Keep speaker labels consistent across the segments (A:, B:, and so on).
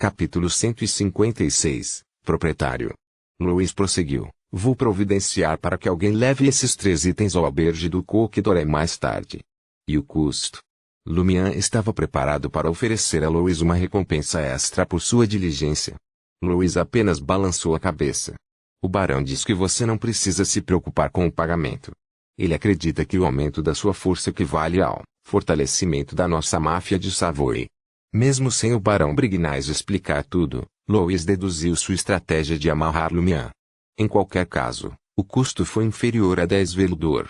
A: Capítulo 156. Proprietário. Louis prosseguiu. Vou providenciar para que alguém leve esses 3 itens ao albergue do Coq d'Or mais tarde. E o custo? Lumian estava preparado para oferecer a Louis uma recompensa extra por sua diligência. Louis apenas balançou a cabeça. O barão diz que você não precisa se preocupar com o pagamento. Ele acredita que o aumento da sua força equivale ao fortalecimento da nossa máfia de Savoy. Mesmo sem o barão Brignais explicar tudo, Louis deduziu sua estratégia de amarrar Lumian. Em qualquer caso, o custo foi inferior a 10 veludo.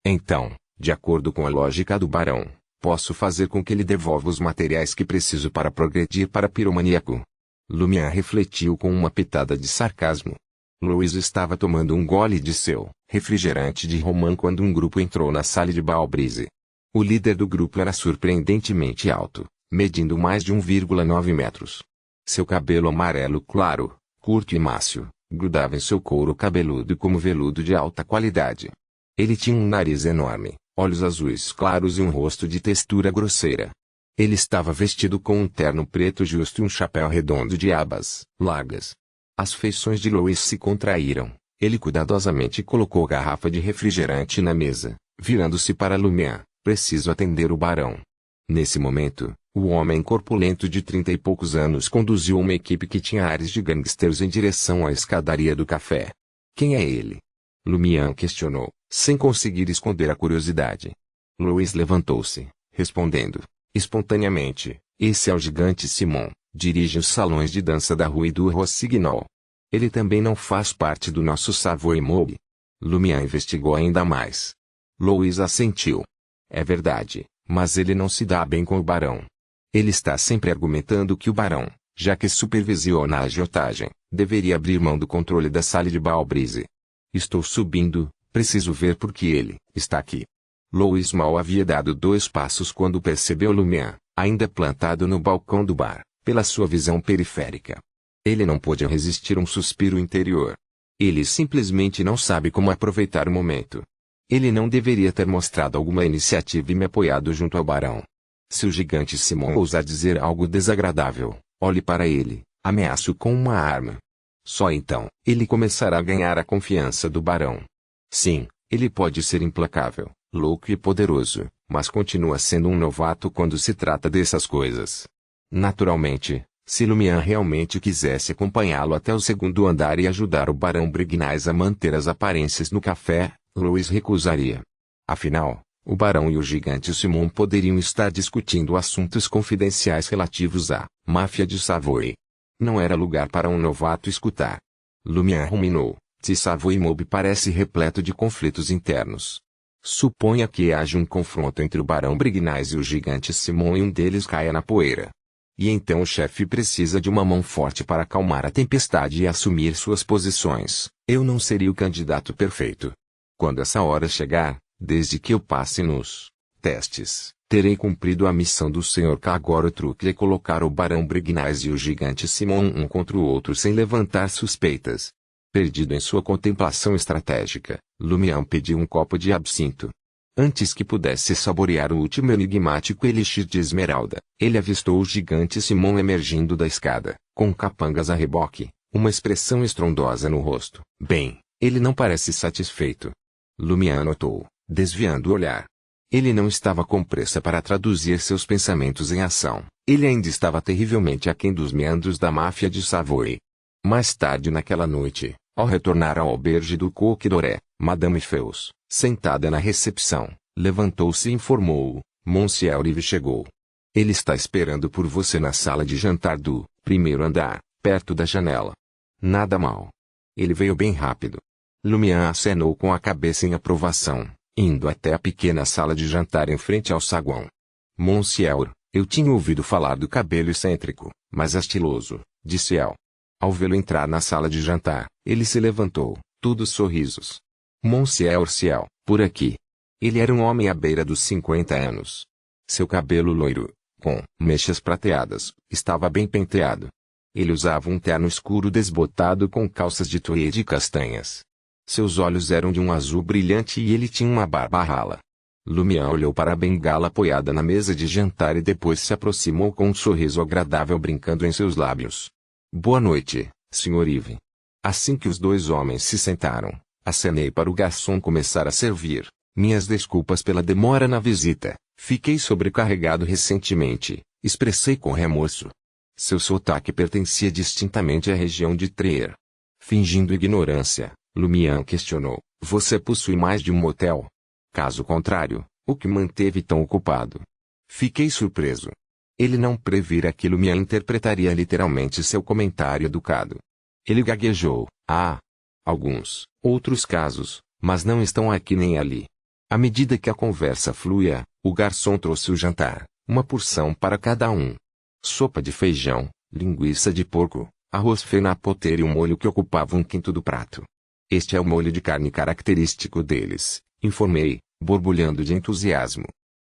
A: Então, de acordo com a lógica do barão, posso fazer com que ele devolva os materiais que preciso para progredir para piromaníaco. Lumian refletiu com uma pitada de sarcasmo. Louis estava tomando um gole de seu refrigerante de romã quando um grupo entrou na sala de Balbrise. O líder do grupo era surpreendentemente alto, medindo mais de 1,9 metros. Seu cabelo amarelo claro, curto e mácio, grudava em seu couro cabeludo como veludo de alta qualidade. Ele tinha um nariz enorme, olhos azuis claros e um rosto de textura grosseira. Ele estava vestido com um terno preto justo e um chapéu redondo de abas largas. As feições de Louis se contraíram. Ele cuidadosamente colocou a garrafa de refrigerante na mesa, virando-se para Lumian. Preciso atender o barão. Nesse momento, o homem corpulento de 30 e poucos anos conduziu uma equipe que tinha ares de gangsters em direção à escadaria do café. Quem é ele? Lumian questionou, sem conseguir esconder a curiosidade. Louis levantou-se, respondendo, espontaneamente, esse é o gigante Simon, dirige os salões de dança da Rue du Rossignol. Ele também não faz parte do nosso Savoy Mob. Lumian investigou ainda mais. Louis assentiu. É verdade, mas ele não se dá bem com o barão. Ele está sempre argumentando que o barão, já que supervisiona a agiotagem, deveria abrir mão do controle da sala de Balbrise. Estou subindo, preciso ver por que ele está aqui. Louis mal havia dado 2 passos quando percebeu Lumian, ainda plantado no balcão do bar, pela sua visão periférica. Ele não pôde resistir um suspiro interior. Ele simplesmente não sabe como aproveitar o momento. Ele não deveria ter mostrado alguma iniciativa e me apoiado junto ao barão. Se o gigante Simon ousar dizer algo desagradável, olhe para ele, ameaço com uma arma. Só então, ele começará a ganhar a confiança do barão. Sim, ele pode ser implacável, louco e poderoso, mas continua sendo um novato quando se trata dessas coisas. Naturalmente, se Lumian realmente quisesse acompanhá-lo até o 2º andar e ajudar o barão Brignais a manter as aparências no café, Louis recusaria. Afinal, o barão e o gigante Simon poderiam estar discutindo assuntos confidenciais relativos à máfia de Savoy. Não era lugar para um novato escutar. Lumian ruminou. Se Savoy Mob parece repleto de conflitos internos. Suponha que haja um confronto entre o barão Brignais e o gigante Simon e um deles caia na poeira. E então o chefe precisa de uma mão forte para acalmar a tempestade e assumir suas posições. Eu não seria o candidato perfeito. Quando essa hora chegar, desde que eu passe nos testes, terei cumprido a missão do Sr. K. Agora o truque é colocar o barão Brignais e o gigante Simon um contra o outro sem levantar suspeitas. Perdido em sua contemplação estratégica, Lumian pediu um copo de absinto. Antes que pudesse saborear o último enigmático elixir de esmeralda, ele avistou o gigante Simon emergindo da escada, com capangas a reboque, uma expressão estrondosa no rosto. Bem, ele não parece satisfeito. Lumian notou, desviando o olhar. Ele não estava com pressa para traduzir seus pensamentos em ação. Ele ainda estava terrivelmente aquém dos meandros da máfia de Savoy. Mais tarde naquela noite, ao retornar ao albergue do Coq d'Or, Madame Feus, sentada na recepção, levantou-se e informou: Monsieur Yves chegou. Ele está esperando por você na sala de jantar do 1º andar, perto da janela. Nada mal. Ele veio bem rápido. Lumian acenou com a cabeça em aprovação, indo até a pequena sala de jantar em frente ao saguão. Monsieur, eu tinha ouvido falar do cabelo excêntrico, mas estiloso, disse Elle. Ao vê-lo entrar na sala de jantar, ele se levantou, tudo sorrisos. Monsieur Ciel, por aqui. Ele era um homem à beira dos 50 anos. Seu cabelo loiro, com mechas prateadas, estava bem penteado. Ele usava um terno escuro desbotado com calças de tweed castanhas. Seus olhos eram de um azul brilhante e ele tinha uma barba rala. Lumian olhou para a bengala apoiada na mesa de jantar e depois se aproximou com um sorriso agradável brincando em seus lábios. Boa noite, Sr. Ive. Assim que os dois homens se sentaram, acenei para o garçom começar a servir. Minhas desculpas pela demora na visita. Fiquei sobrecarregado recentemente, expressei com remorso. Seu sotaque pertencia distintamente à região de Trier. Fingindo ignorância, Lumian questionou: Você possui mais de um motel? Caso contrário, o que manteve tão ocupado? Fiquei surpreso. Ele não previra que Lumian interpretaria literalmente seu comentário educado. Ele gaguejou: alguns, outros casos, mas não estão aqui nem ali. À medida que a conversa fluía, o garçom trouxe o jantar, uma porção para cada um. Sopa de feijão, linguiça de porco, arroz fenapoter e um molho que ocupava um quinto do prato. Este é o molho de carne característico deles, informei, borbulhando de entusiasmo.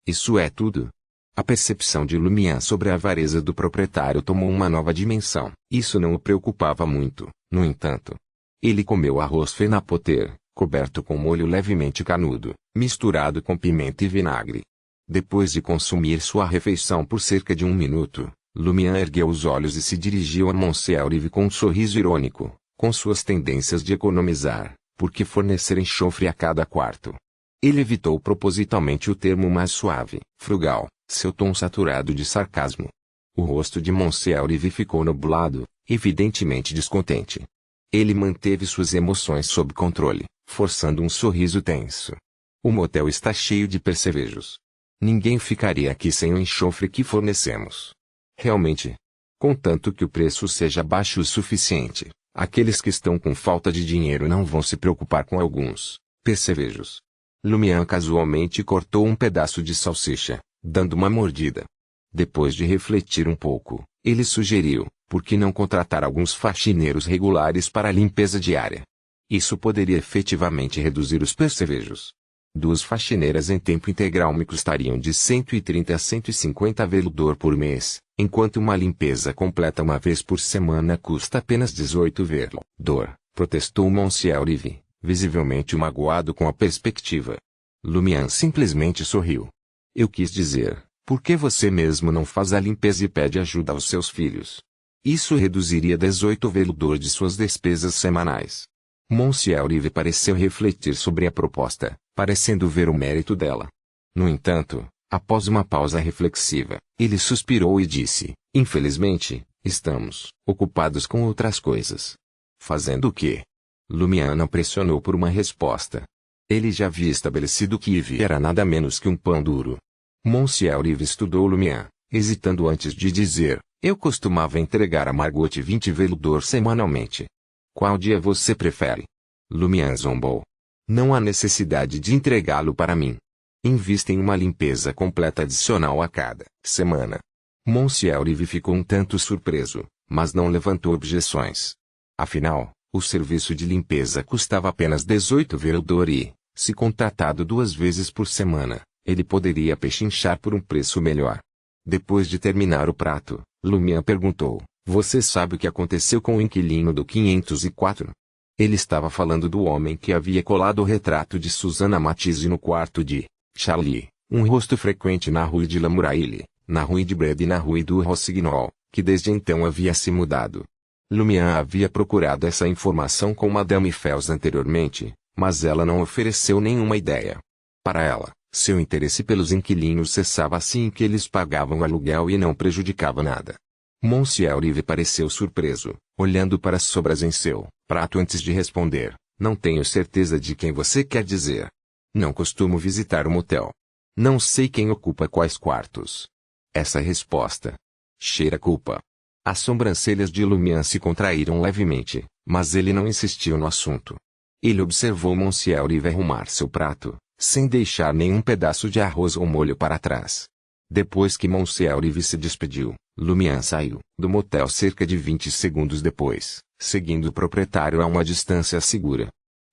A: Isso é tudo? A percepção de Lumian sobre a avareza do proprietário tomou uma nova dimensão. Isso não o preocupava muito, no entanto. Ele comeu arroz fenapoter, coberto com molho levemente canudo, misturado com pimenta e vinagre. Depois de consumir sua refeição por cerca de 1 minuto, Lumian ergueu os olhos e se dirigiu a Monsieur Olive com um sorriso irônico, com suas tendências de economizar, porque fornecer enxofre a cada quarto. Ele evitou propositalmente o termo mais suave, frugal, seu tom saturado de sarcasmo. O rosto de Monsieur Olive ficou nublado, evidentemente descontente. Ele manteve suas emoções sob controle, forçando um sorriso tenso. O motel está cheio de percevejos. Ninguém ficaria aqui sem o enxofre que fornecemos. Realmente. Contanto que o preço seja baixo o suficiente, aqueles que estão com falta de dinheiro não vão se preocupar com alguns percevejos. Lumian casualmente cortou um pedaço de salsicha, dando uma mordida. Depois de refletir um pouco, ele sugeriu: por que não contratar alguns faxineiros regulares para a limpeza diária? Isso poderia efetivamente reduzir os percevejos. 2 faxineiras em tempo integral me custariam de 130 a 150 veludo por mês, enquanto uma limpeza completa uma vez por semana custa apenas 18 veludo, protestou Monsieur Olive, visivelmente magoado com a perspectiva. Lumian simplesmente sorriu. Eu quis dizer, por que você mesmo não faz a limpeza e pede ajuda aos seus filhos? Isso reduziria 18 veludo de suas despesas semanais. Monsieur Olive pareceu refletir sobre a proposta, parecendo ver o mérito dela. No entanto, após uma pausa reflexiva, ele suspirou e disse: infelizmente, estamos ocupados com outras coisas. Fazendo o quê? Lumian não pressionou por uma resposta. Ele já havia estabelecido que Yves era nada menos que um pão duro. Monsieur Olive estudou Lumian, hesitando antes de dizer: eu costumava entregar a Margot 20 veludo semanalmente. Qual dia você prefere? Lumian zombou. Não há necessidade de entregá-lo para mim. Invista em uma limpeza completa adicional a cada semana. Monsieur Olive ficou um tanto surpreso, mas não levantou objeções. Afinal, o serviço de limpeza custava apenas 18 veludo e, se contratado 2 vezes por semana, ele poderia pechinchar por um preço melhor. Depois de terminar o prato, Lumian perguntou: você sabe o que aconteceu com o inquilino do 504? Ele estava falando do homem que havia colado o retrato de Susana Matisse no quarto de Charlie, um rosto frequente na Rue de la Muraille, na Rue de Brede e na Rue du Rossignol, que desde então havia se mudado. Lumian havia procurado essa informação com Madame Fels anteriormente, mas ela não ofereceu nenhuma ideia. Para ela, seu interesse pelos inquilinos cessava assim que eles pagavam o aluguel e não prejudicava nada. Monsieur Olive pareceu surpreso, olhando para as sobras em seu prato antes de responder: não tenho certeza de quem você quer dizer. Não costumo visitar o motel. Não sei quem ocupa quais quartos. Essa resposta cheira culpa. As sobrancelhas de Lumian se contraíram levemente, mas ele não insistiu no assunto. Ele observou Monsieur Olive arrumar seu prato, sem deixar nenhum pedaço de arroz ou molho para trás. Depois que Monsieur Olive se despediu, Lumian saiu do motel cerca de 20 segundos depois, seguindo o proprietário a uma distância segura.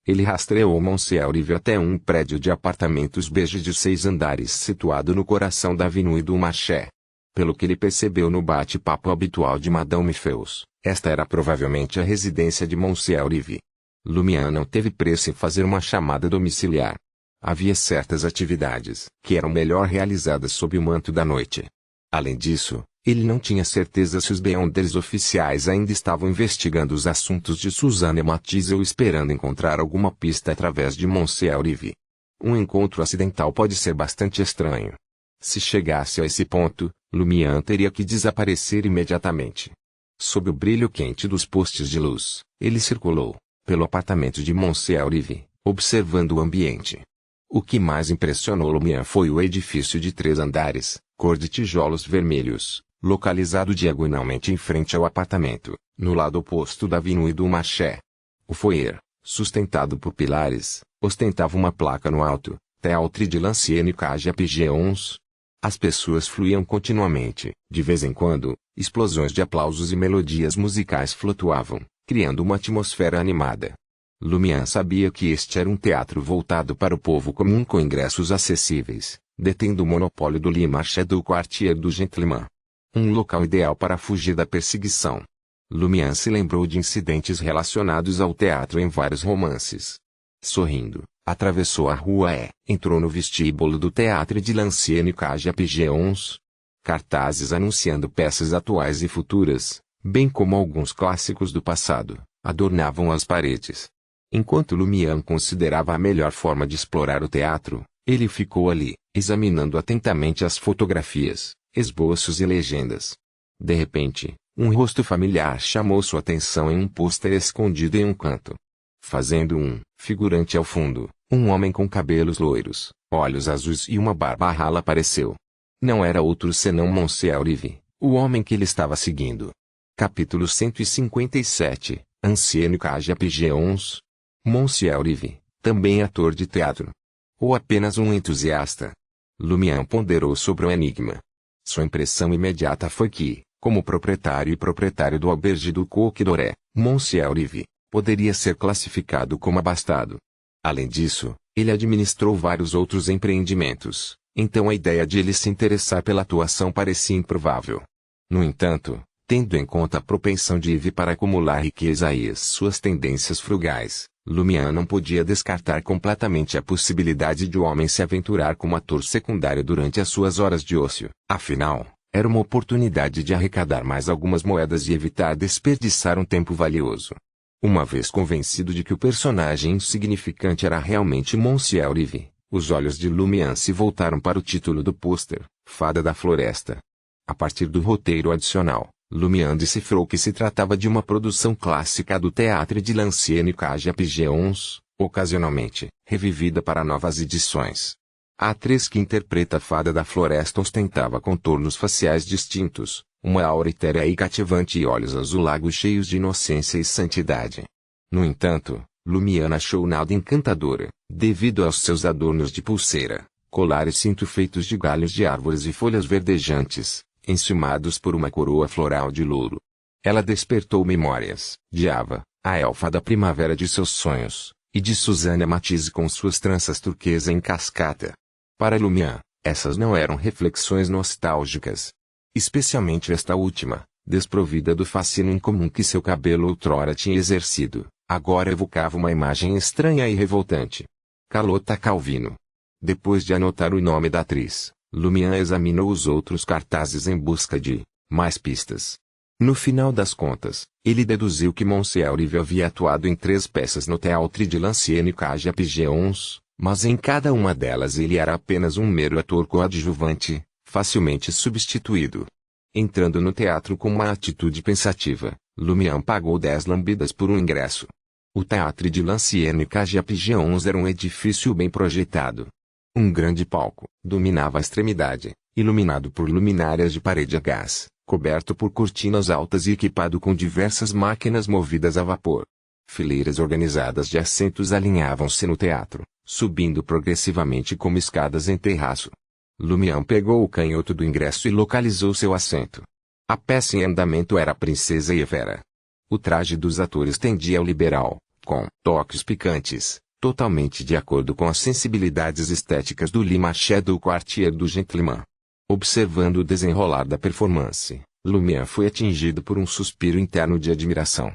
A: Ele rastreou Monsieur Olive até um prédio de apartamentos beige de 6 andares situado no coração da Avenue du Marché. Pelo que ele percebeu no bate-papo habitual de Madame Fels, esta era provavelmente a residência de Monsieur Olive. Lumian não teve pressa em fazer uma chamada domiciliar. Havia certas atividades que eram melhor realizadas sob o manto da noite. Além disso, ele não tinha certeza se os Beyonders oficiais ainda estavam investigando os assuntos de Suzanne Matisse ou esperando encontrar alguma pista através de Monsieur Rive. Um encontro acidental pode ser bastante estranho. Se chegasse a esse ponto, Lumian teria que desaparecer imediatamente. Sob o brilho quente dos postes de luz, ele circulou pelo apartamento de Monsieur Rive, observando o ambiente. O que mais impressionou Lumian foi o edifício de 3 andares, cor de tijolos vermelhos, localizado diagonalmente em frente ao apartamento, no lado oposto da Avenue du Marché. O foyer, sustentado por pilares, ostentava uma placa no alto, Théâtre de l'Ancienne Cage Pigeons. As pessoas fluíam continuamente, de vez em quando, explosões de aplausos e melodias musicais flutuavam, criando uma atmosfera animada. Lumian sabia que este era um teatro voltado para o povo comum com ingressos acessíveis, detendo o monopólio do Le Marché do Quartier du Gentleman. Um local ideal para fugir da perseguição. Lumian se lembrou de incidentes relacionados ao teatro em vários romances. Sorrindo, atravessou a rua e entrou no vestíbulo do Théâtre de l'Ancienne Cage Pigeons. Cartazes anunciando peças atuais e futuras, bem como alguns clássicos do passado, adornavam as paredes. Enquanto Lumian considerava a melhor forma de explorar o teatro, ele ficou ali, examinando atentamente as fotografias, esboços e legendas. De repente, um rosto familiar chamou sua atenção em um pôster escondido em um canto. Fazendo um figurante ao fundo, um homem com cabelos loiros, olhos azuis e uma barba rala apareceu. Não era outro senão Monsieur Rive, o homem que ele estava seguindo. Capítulo 157, Ancienne Cage Pigeons. Monsieur Rive, também ator de teatro. Ou apenas um entusiasta? Lumian ponderou sobre o enigma. Sua impressão imediata foi que, como proprietário e proprietário do Auberge du Coq d'Or, Monsieur Rive poderia ser classificado como abastado. Além disso, ele administrou vários outros empreendimentos, então a ideia de ele se interessar pela atuação parecia improvável. No entanto, tendo em conta a propensão de Yves para acumular riqueza e suas tendências frugais, Lumian não podia descartar completamente a possibilidade de o homem se aventurar como ator secundário durante as suas horas de ócio. Afinal, era uma oportunidade de arrecadar mais algumas moedas e evitar desperdiçar um tempo valioso. Uma vez convencido de que o personagem insignificante era realmente Monsieur Rive, os olhos de Lumian se voltaram para o título do pôster, Fada da Floresta. A partir do roteiro adicional, Lumian decifrou que se tratava de uma produção clássica do Théâtre de l'Ancienne Cage Pigeons, ocasionalmente revivida para novas edições. A atriz que interpreta a Fada da Floresta ostentava contornos faciais distintos, uma aura etérea e cativante e olhos azulagos cheios de inocência e santidade. No entanto, Lumian achou nada encantadora, devido aos seus adornos de pulseira, colar e cinto feitos de galhos de árvores e folhas verdejantes, enciumados por uma coroa floral de louro. Ela despertou memórias de Ava, a elfa da primavera de seus sonhos, e de Suzanne Matisse com suas tranças turquesa em cascata. Para Lumian, essas não eram reflexões nostálgicas. Especialmente esta última, desprovida do fascínio incomum que seu cabelo outrora tinha exercido, agora evocava uma imagem estranha e revoltante. Carlotta Calvino. Depois de anotar o nome da atriz, Lumian examinou os outros cartazes em busca de mais pistas. No final das contas, ele deduziu que Monsieur Rive havia atuado em 3 peças no Théâtre de l'Ancienne Cage Pigeons, mas em cada uma delas ele era apenas um mero ator coadjuvante, facilmente substituído. Entrando no teatro com uma atitude pensativa, Lumian pagou 10 lambidas por um ingresso. O Théâtre de l'Ancienne Cage Pigeons era um edifício bem projetado. Um grande palco dominava a extremidade, iluminado por luminárias de parede a gás, coberto por cortinas altas e equipado com diversas máquinas movidas a vapor. Fileiras organizadas de assentos alinhavam-se no teatro, subindo progressivamente como escadas em terraço. Lumian pegou o canhoto do ingresso e localizou seu assento. A peça em andamento era a Princesa Evera. O traje dos atores tendia ao liberal, com toques picantes, totalmente de acordo com as sensibilidades estéticas do Le Marché do Quartier du Gentleman. Observando o desenrolar da performance, Lumian foi atingido por um suspiro interno de admiração.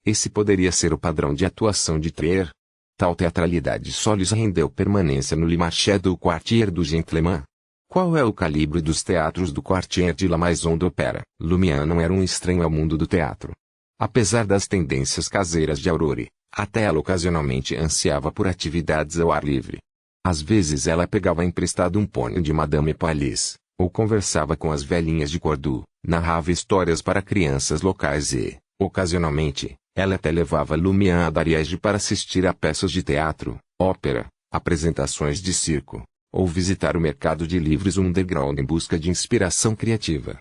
A: Esse poderia ser o padrão de atuação de Trier. Tal teatralidade só lhes rendeu permanência no Le Marché do Quartier du Gentleman. Qual é o calibre dos teatros do Quartier de la Maison d'Opéra? Lumière não era um estranho ao mundo do teatro. Apesar das tendências caseiras de Aurore, até ela ocasionalmente ansiava por atividades ao ar livre. Às vezes ela pegava emprestado um pônei de Madame Palisse, ou conversava com as velhinhas de Cordoue, narrava histórias para crianças locais e, ocasionalmente, ela até levava Lumière a Dariège para assistir a peças de teatro, ópera, apresentações de circo, ou visitar o mercado de livros underground em busca de inspiração criativa.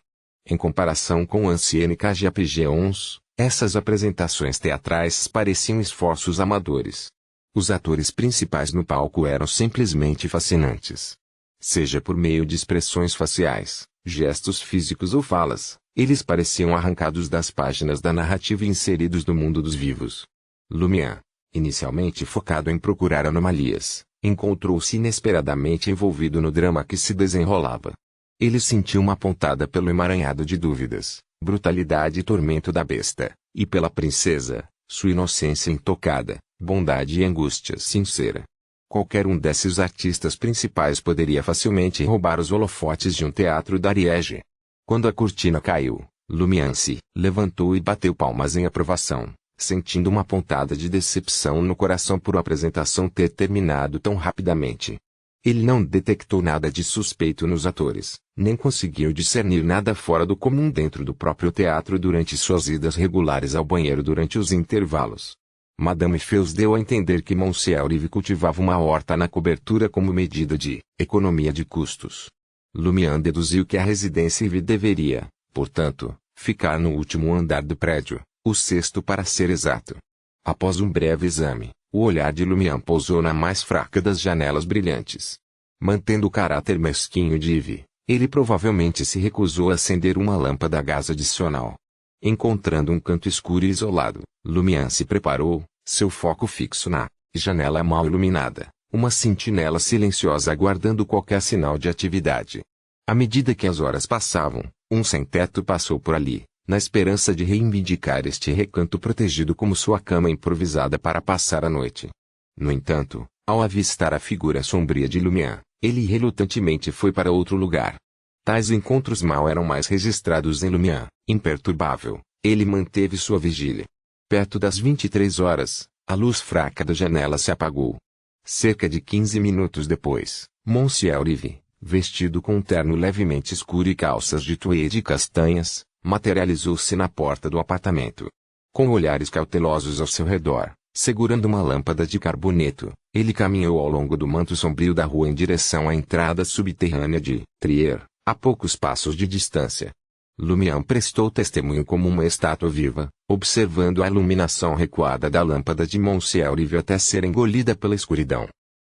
A: Em comparação com Ancienne Cagé-Pigeons, essas apresentações teatrais pareciam esforços amadores. Os atores principais no palco eram simplesmente fascinantes. Seja por meio de expressões faciais, gestos físicos ou falas, eles pareciam arrancados das páginas da narrativa e inseridos no mundo dos vivos. Lumière, inicialmente focado em procurar anomalias, encontrou-se inesperadamente envolvido no drama que se desenrolava. Ele sentiu uma pontada pelo emaranhado de dúvidas, brutalidade e tormento da besta, e pela princesa, sua inocência intocada, bondade e angústia sincera. Qualquer um desses artistas principais poderia facilmente roubar os holofotes de um teatro d'Ariège. Quando a cortina caiu, Lumière se levantou e bateu palmas em aprovação, sentindo uma pontada de decepção no coração por a apresentação ter terminado tão rapidamente. Ele não detectou nada de suspeito nos atores, nem conseguiu discernir nada fora do comum dentro do próprio teatro durante suas idas regulares ao banheiro durante os intervalos. Madame Fels deu a entender que Monsieur Olive cultivava uma horta na cobertura como medida de economia de custos. Lumière deduziu que a residência Ive deveria, portanto, ficar no último andar do prédio, o sexto para ser exato. Após um breve exame, o olhar de Lumière pousou na mais fraca das janelas brilhantes. Mantendo o caráter mesquinho de Ive, ele provavelmente se recusou a acender uma lâmpada a gás adicional. Encontrando um canto escuro e isolado, Lumière se preparou, seu foco fixo na janela mal iluminada, uma sentinela silenciosa aguardando qualquer sinal de atividade. À medida que as horas passavam, um sem-teto passou por ali, na esperança de reivindicar este recanto protegido como sua cama improvisada para passar a noite. No entanto, ao avistar a figura sombria de Lumière, ele relutantemente foi para outro lugar. Tais encontros mal eram mais registrados em Lumière. Imperturbável, ele manteve sua vigília. Perto das 23 horas, a luz fraca da janela se apagou. Cerca de 15 minutos depois, Monsieur Olive, vestido com um terno levemente escuro e calças de tweed castanhas, materializou-se na porta do apartamento. Com olhares cautelosos ao seu redor, segurando uma lâmpada de carboneto, ele caminhou ao longo do manto sombrio da rua em direção à entrada subterrânea de Trier, a poucos passos de distância. Lumière prestou testemunho como uma estátua viva, observando a iluminação recuada da lâmpada de Monsieur Olive até ser engolida pela escuridão.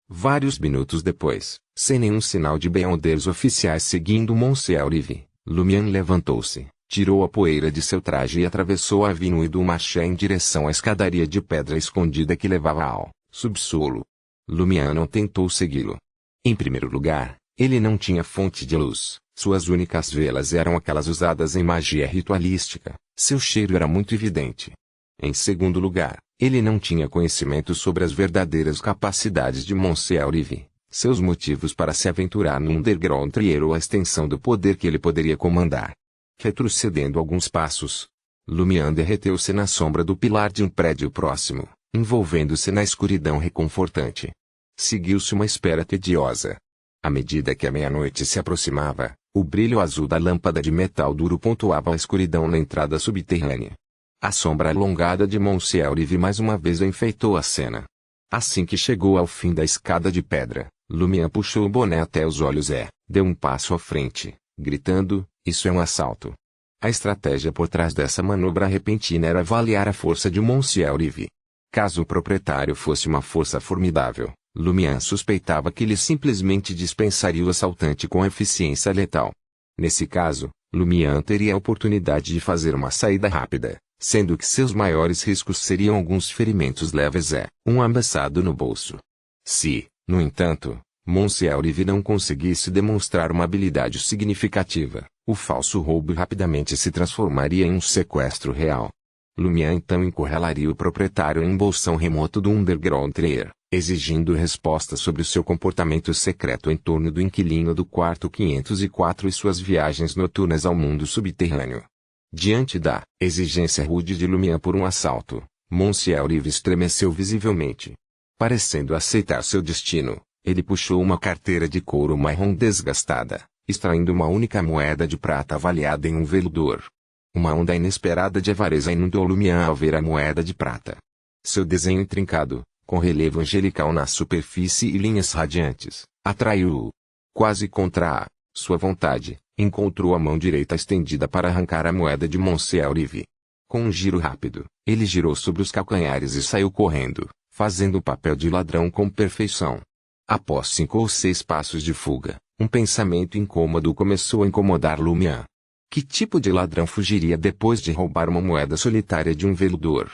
A: Vários minutos depois, sem nenhum sinal de beonders oficiais seguindo Monsieur Olive, Lumière levantou-se, tirou a poeira de seu traje e atravessou a Avenue du Marché em direção à escadaria de pedra escondida que levava ao subsolo. Lumière não tentou segui-lo. Em primeiro lugar, ele não tinha fonte de luz. Suas únicas velas eram aquelas usadas em magia ritualística, seu cheiro era muito evidente. Em segundo lugar, ele não tinha conhecimento sobre as verdadeiras capacidades de Monsieur Olive, seus motivos para se aventurar no underground Trier ou a extensão do poder que ele poderia comandar. Retrocedendo alguns passos, Lumière derreteu-se na sombra do pilar de um prédio próximo, envolvendo-se na escuridão reconfortante. Seguiu-se uma espera tediosa. À medida que a meia-noite se aproximava, o brilho azul da lâmpada de metal duro pontuava a escuridão na entrada subterrânea. A sombra alongada de Monsieur Olive mais uma vez enfeitou a cena. Assim que chegou ao fim da escada de pedra, Lumière puxou o boné até os olhos e deu um passo à frente, gritando, "Isso é um assalto." A estratégia por trás dessa manobra repentina era avaliar a força de Monsieur Olive. Caso o proprietário fosse uma força formidável, Lumière suspeitava que ele simplesmente dispensaria o assaltante com eficiência letal. Nesse caso, Lumière teria a oportunidade de fazer uma saída rápida, sendo que seus maiores riscos seriam alguns ferimentos leves e um ameaçado no bolso. Se, no entanto, Monsieur Olive não conseguisse demonstrar uma habilidade significativa, o falso roubo rapidamente se transformaria em um sequestro real. Lumière então encurralaria o proprietário em um bolsão remoto do underground Trier, exigindo respostas sobre o seu comportamento secreto em torno do inquilino do quarto 504 e suas viagens noturnas ao mundo subterrâneo. Diante da exigência rude de Lumière por um assalto, Monsieur Rive estremeceu visivelmente. Parecendo aceitar seu destino, ele puxou uma carteira de couro marrom desgastada, extraindo uma única moeda de prata avaliada em um veludor. Uma onda inesperada de avareza inundou Lumière ao ver a moeda de prata. Seu desenho intrincado, com relevo angelical na superfície e linhas radiantes, atraiu-o. Quase contra sua vontade, encontrou a mão direita estendida para arrancar a moeda de Monsieur Rive. Com um giro rápido, ele girou sobre os calcanhares e saiu correndo, fazendo o papel de ladrão com perfeição. Após 5 ou 6 passos de fuga, um pensamento incômodo começou a incomodar Lumière. Que tipo de ladrão fugiria depois de roubar uma moeda solitária de um veludor?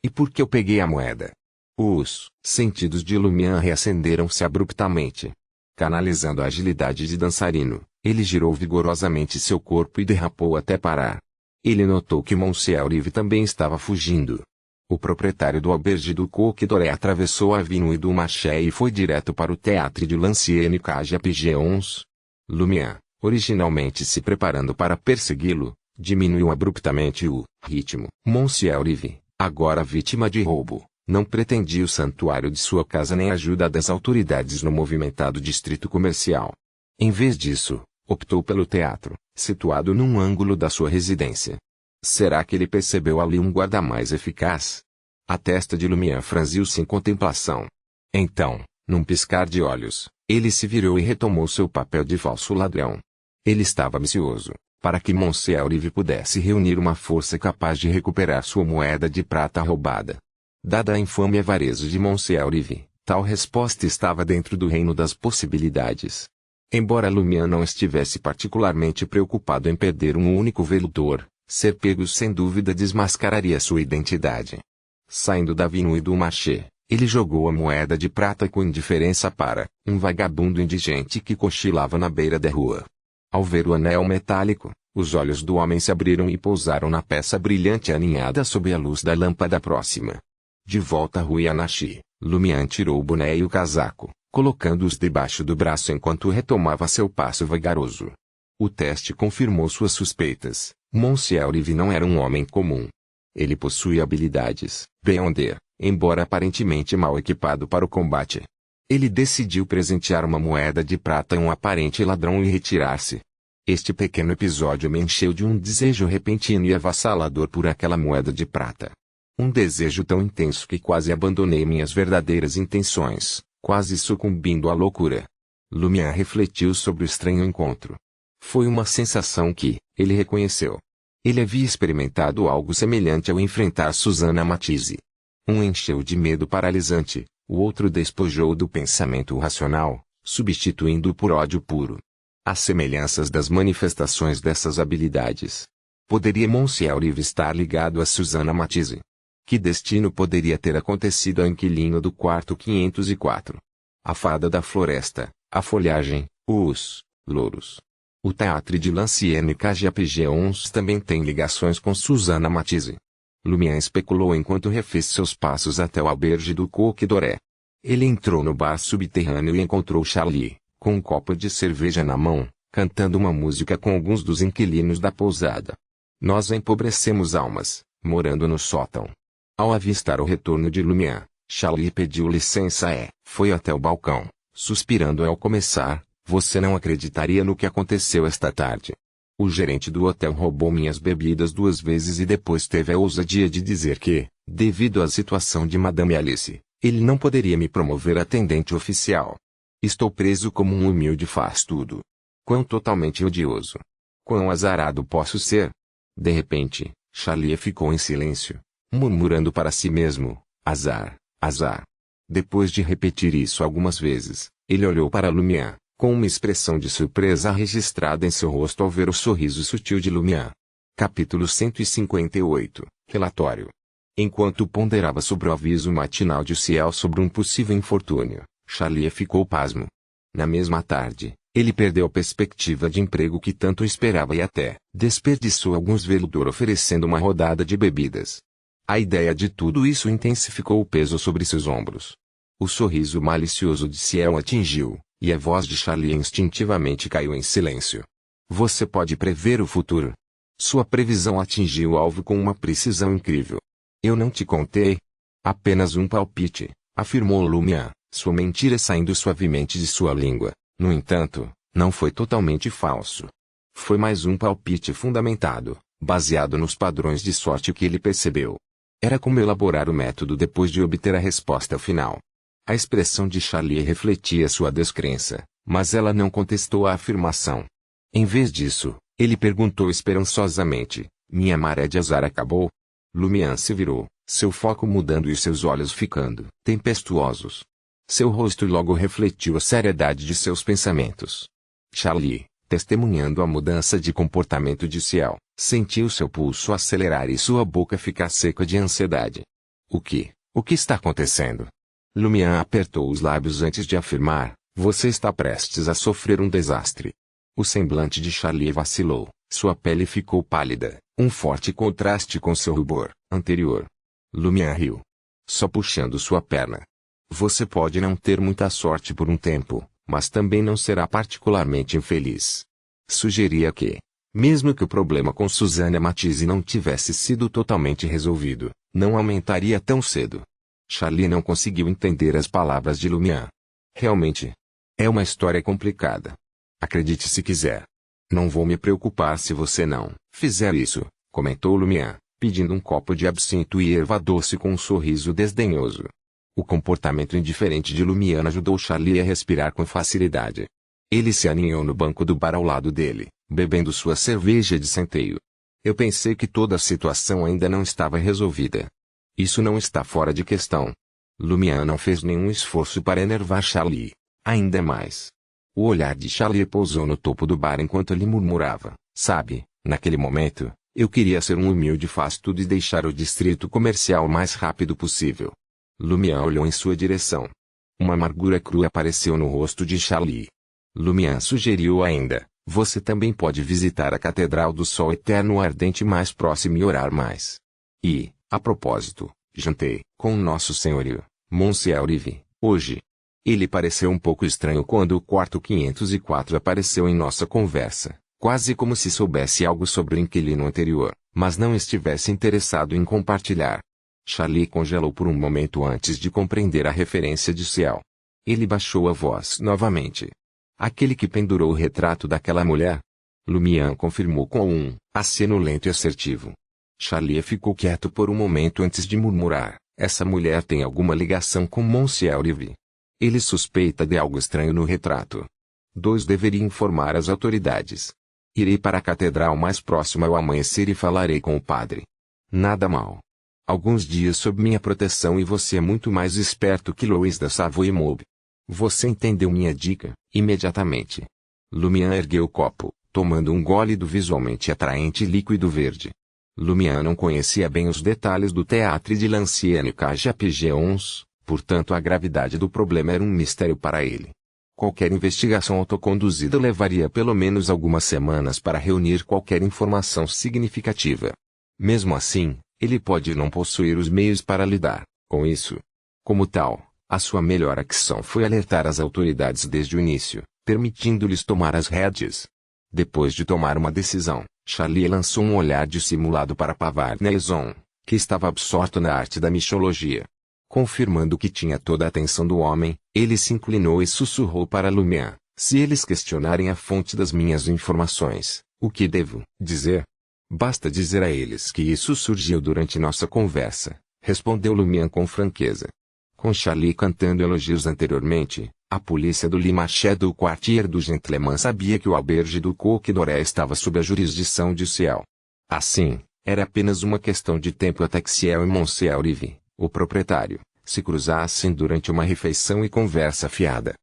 A: E por que eu peguei a moeda? Os sentidos de Lumière reacenderam-se abruptamente. Canalizando a agilidade de dançarino, ele girou vigorosamente seu corpo e derrapou até parar. Ele notou que Monsieur Rive também estava fugindo. O proprietário do Auberge du Coq d'Or atravessou a Avenue du Marché e foi direto para o Théâtre de l'Ancienne Cage à Pigeons. Lumière, originalmente se preparando para persegui-lo, diminuiu abruptamente o ritmo. Monsieur Rive, agora vítima de roubo, não pretendia o santuário de sua casa nem a ajuda das autoridades no movimentado distrito comercial. Em vez disso, optou pelo teatro, situado num ângulo da sua residência. Será que ele percebeu ali um guarda mais eficaz? A testa de Lumière franziu-se em contemplação. Então, num piscar de olhos, ele se virou e retomou seu papel de falso ladrão. Ele estava ambicioso, para que Monsieur Rive pudesse reunir uma força capaz de recuperar sua moeda de prata roubada. Dada a infame avareza de Monsieur Rive, tal resposta estava dentro do reino das possibilidades. Embora Lumière não estivesse particularmente preocupado em perder um único veludor, ser pego sem dúvida desmascararia sua identidade. Saindo da Avenue du Marché, ele jogou a moeda de prata com indiferença para um vagabundo indigente que cochilava na beira da rua. Ao ver o anel metálico, os olhos do homem se abriram e pousaram na peça brilhante aninhada sob a luz da lâmpada próxima. De volta à Rue Anachi, Lumière tirou o boné e o casaco, colocando-os debaixo do braço enquanto retomava seu passo vagaroso. O teste confirmou suas suspeitas. Monsieur Rive não era um homem comum. Ele possuía habilidades, Beyonder, embora aparentemente mal equipado para o combate. Ele decidiu presentear uma moeda de prata a um aparente ladrão e retirar-se. Este pequeno episódio me encheu de um desejo repentino e avassalador por aquela moeda de prata. Um desejo tão intenso que quase abandonei minhas verdadeiras intenções, quase sucumbindo à loucura. Lumière refletiu sobre o estranho encontro. Foi uma sensação que ele reconheceu. Ele havia experimentado algo semelhante ao enfrentar Susana Matisse. Um encheu de medo paralisante, o outro despojou do pensamento racional, substituindo-o por ódio puro. As semelhanças das manifestações dessas habilidades. Poderia Monsieur Rive estar ligado a Susana Matisse? Que destino poderia ter acontecido ao inquilino do quarto 504? A fada da floresta, a folhagem, os louros. O Théâtre de l'Ancienne Cage à Pigeons também tem ligações com Susana Matisse. Lumière especulou enquanto refez seus passos até o Auberge du Coq d'Or. Ele entrou no bar subterrâneo e encontrou Charlie, com um copo de cerveja na mão, cantando uma música com alguns dos inquilinos da pousada. Nós empobrecemos almas, morando no sótão. Ao avistar o retorno de Lumière, Charlie pediu licença e foi até o balcão, suspirando ao começar. Você não acreditaria no que aconteceu esta tarde. O gerente do hotel roubou minhas bebidas 2 vezes e depois teve a ousadia de dizer que, devido à situação de Madame Alice, ele não poderia me promover a atendente oficial. Estou preso como um humilde faz-tudo. Quão totalmente odioso. Quão azarado posso ser? De repente, Charlie ficou em silêncio, murmurando para si mesmo, azar, azar. Depois de repetir isso algumas vezes, ele olhou para Lumière, com uma expressão de surpresa registrada em seu rosto ao ver o sorriso sutil de Lumière. Capítulo 158, Relatório. Enquanto ponderava sobre o aviso matinal de Ciel sobre um possível infortúnio, Charlie ficou pasmo. Na mesma tarde, ele perdeu a perspectiva de emprego que tanto esperava e até desperdiçou alguns veludor oferecendo uma rodada de bebidas. A ideia de tudo isso intensificou o peso sobre seus ombros. O sorriso malicioso de Ciel atingiu, e a voz de Charlie instintivamente caiu em silêncio. Você pode prever o futuro. Sua previsão atingiu o alvo com uma precisão incrível. Eu não te contei. Apenas um palpite, afirmou Lumian, sua mentira saindo suavemente de sua língua. No entanto, não foi totalmente falso. Foi mais um palpite fundamentado, baseado nos padrões de sorte que ele percebeu. Era como elaborar o método depois de obter a resposta final. A expressão de Charlie refletia sua descrença, mas ela não contestou a afirmação. Em vez disso, ele perguntou esperançosamente, minha maré de azar acabou? Lumian se virou, seu foco mudando e seus olhos ficando tempestuosos. Seu rosto logo refletiu a seriedade de seus pensamentos. Charlie, testemunhando a mudança de comportamento de Ciel, sentiu seu pulso acelerar e sua boca ficar seca de ansiedade. O que está acontecendo? Lumian apertou os lábios antes de afirmar, você está prestes a sofrer um desastre. O semblante de Charlie vacilou, sua pele ficou pálida, um forte contraste com seu rubor anterior. Lumian riu. Só puxando sua perna. Você pode não ter muita sorte por um tempo, mas também não será particularmente infeliz. Sugeria que, mesmo que o problema com Susana Matisse não tivesse sido totalmente resolvido, não aumentaria tão cedo. Charlie não conseguiu entender as palavras de Lumian. Realmente, é uma história complicada. Acredite se quiser. Não vou me preocupar se você não fizer isso, comentou Lumian, pedindo um copo de absinto e erva doce com um sorriso desdenhoso. O comportamento indiferente de Lumian ajudou Charlie a respirar com facilidade. Ele se aninhou no banco do bar ao lado dele, bebendo sua cerveja de centeio. Eu pensei que toda a situação ainda não estava resolvida. Isso não está fora de questão. Lumian não fez nenhum esforço para enervar Charlie. Ainda mais. O olhar de Charlie pousou no topo do bar enquanto ele murmurava, sabe, naquele momento, eu queria ser um humilde faz-tudo e deixar o distrito comercial o mais rápido possível. Lumian olhou em sua direção. Uma amargura crua apareceu no rosto de Charlie. Lumian sugeriu ainda, você também pode visitar a Catedral do Sol Eterno Ardente mais próximo e orar mais. E, a propósito, jantei com Nosso Senhorio, Monsieur Rive, hoje. Ele pareceu um pouco estranho quando o quarto 504 apareceu em nossa conversa, quase como se soubesse algo sobre o inquilino anterior, mas não estivesse interessado em compartilhar. Charlie congelou por um momento antes de compreender a referência de Ciel. Ele baixou a voz novamente. Aquele que pendurou o retrato daquela mulher? Lumian confirmou com um aceno lento e assertivo. Charlie ficou quieto por um momento antes de murmurar, essa mulher tem alguma ligação com Monsieur Rive. Ele suspeita de algo estranho no retrato. 2 Deveria informar as autoridades. Irei para a catedral mais próxima ao amanhecer e falarei com o padre. Nada mal. Alguns dias sob minha proteção e você é muito mais esperto que Louis da Savoie Mob. Você entendeu minha dica, imediatamente. Lumian ergueu o copo, tomando um gole do visualmente atraente líquido verde. Lumian não conhecia bem os detalhes do Théâtre de l'Ancienne KGPG11, portanto a gravidade do problema era um mistério para ele. Qualquer investigação autoconduzida levaria pelo menos algumas semanas para reunir qualquer informação significativa. Mesmo assim, ele pode não possuir os meios para lidar com isso. Como tal, a sua melhor ação foi alertar as autoridades desde o início, permitindo-lhes tomar as rédeas. Depois de tomar uma decisão, Charlie lançou um olhar dissimulado para Pavard Nelson, que estava absorto na arte da mixologia. Confirmando que tinha toda a atenção do homem, ele se inclinou e sussurrou para Lumian, se eles questionarem a fonte das minhas informações, o que devo dizer? Basta dizer a eles que isso surgiu durante nossa conversa, respondeu Lumian com franqueza. Com Charlie cantando elogios anteriormente, a polícia do Le Marché do Quartier do Gentleman sabia que o albergue do Coq d'Oré estava sob a jurisdição de Ciel. Assim, era apenas uma questão de tempo até que Ciel e Monsieur Rive, o proprietário, se cruzassem durante uma refeição e conversa fiada.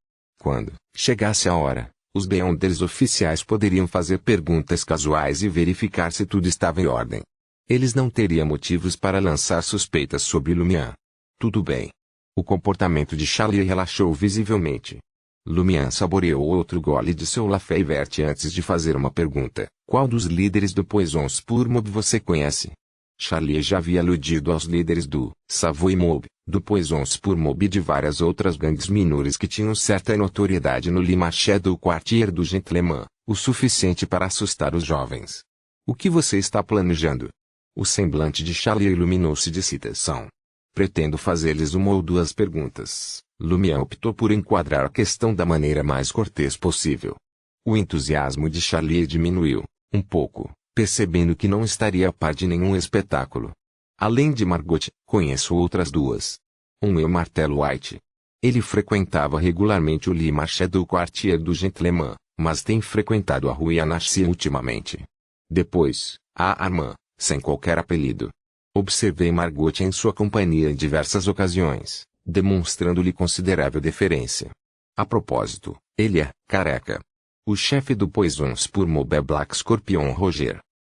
A: Quando chegasse a hora, os beonders oficiais poderiam fazer perguntas casuais e verificar se tudo estava em ordem. Eles não teriam motivos para lançar suspeitas sobre Lumian. Tudo bem. O comportamento de Charlie relaxou visivelmente. Lumian saboreou outro gole de seu Lafay Verte antes de fazer uma pergunta. Qual dos líderes do Poisons pour Mob você conhece? Charlie já havia aludido aos líderes do Savoy Mob, do Poisons pour Mob e de várias outras gangues menores que tinham certa notoriedade no Le Marché do Quartier do Gentleman, o suficiente para assustar os jovens. O que você está planejando? O semblante de Charlie iluminou-se de excitação. Pretendo fazer-lhes uma ou duas perguntas. Lumière optou por enquadrar a questão da maneira mais cortês possível. O entusiasmo de Charlie diminuiu, um pouco, percebendo que não estaria a par de nenhum espetáculo. Além de Margot, conheço outras duas. Um é o Martelo White. Ele frequentava regularmente o Le Marché do Quartier do Gentleman, mas tem frequentado a Rue Anarchy ultimamente. Depois, há Armand, sem qualquer apelido. Observei Margot em sua companhia em diversas ocasiões, demonstrando-lhe considerável deferência. A propósito, ele é careca. O chefe do Poisons pour Mob é Black Scorpion Roger.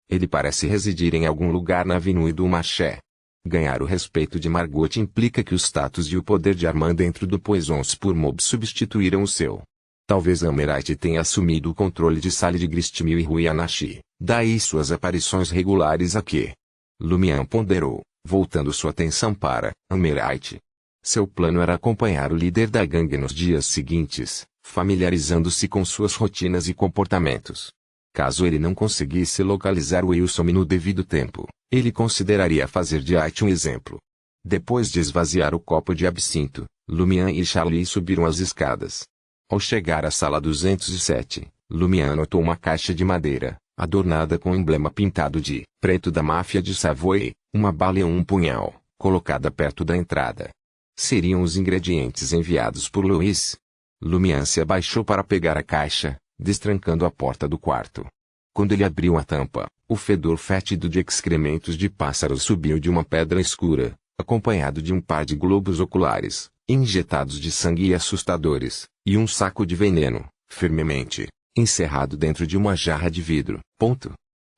A: Ele parece residir em algum lugar na Avenue du Marché. Ganhar o respeito de Margot implica que o status e o poder de Armand dentro do Poisons pour Mob substituíram o seu. Talvez Amherst tenha assumido o controle de Salle de Gristmill e Rue Anarchy, daí suas aparições regulares aqui. Lumière ponderou, voltando sua atenção para Amherst. Seu plano era acompanhar o líder da gangue nos dias seguintes, familiarizando-se com suas rotinas e comportamentos. Caso ele não conseguisse localizar Wilson no devido tempo, ele consideraria fazer de White um exemplo. Depois de esvaziar o copo de absinto, Lumière e Charlie subiram as escadas. Ao chegar à sala 207, Lumière notou uma caixa de madeira, adornada com o emblema pintado de preto da máfia de Savoy, uma bala e um punhal, colocada perto da entrada. Seriam os ingredientes enviados por Louis. Lumière se abaixou para pegar a caixa, destrancando a porta do quarto. Quando ele abriu a tampa, o fedor fétido de excrementos de pássaros subiu de uma pedra escura, acompanhado de um par de globos oculares, injetados de sangue e assustadores, e um saco de veneno, firmemente encerrado dentro de uma jarra de vidro.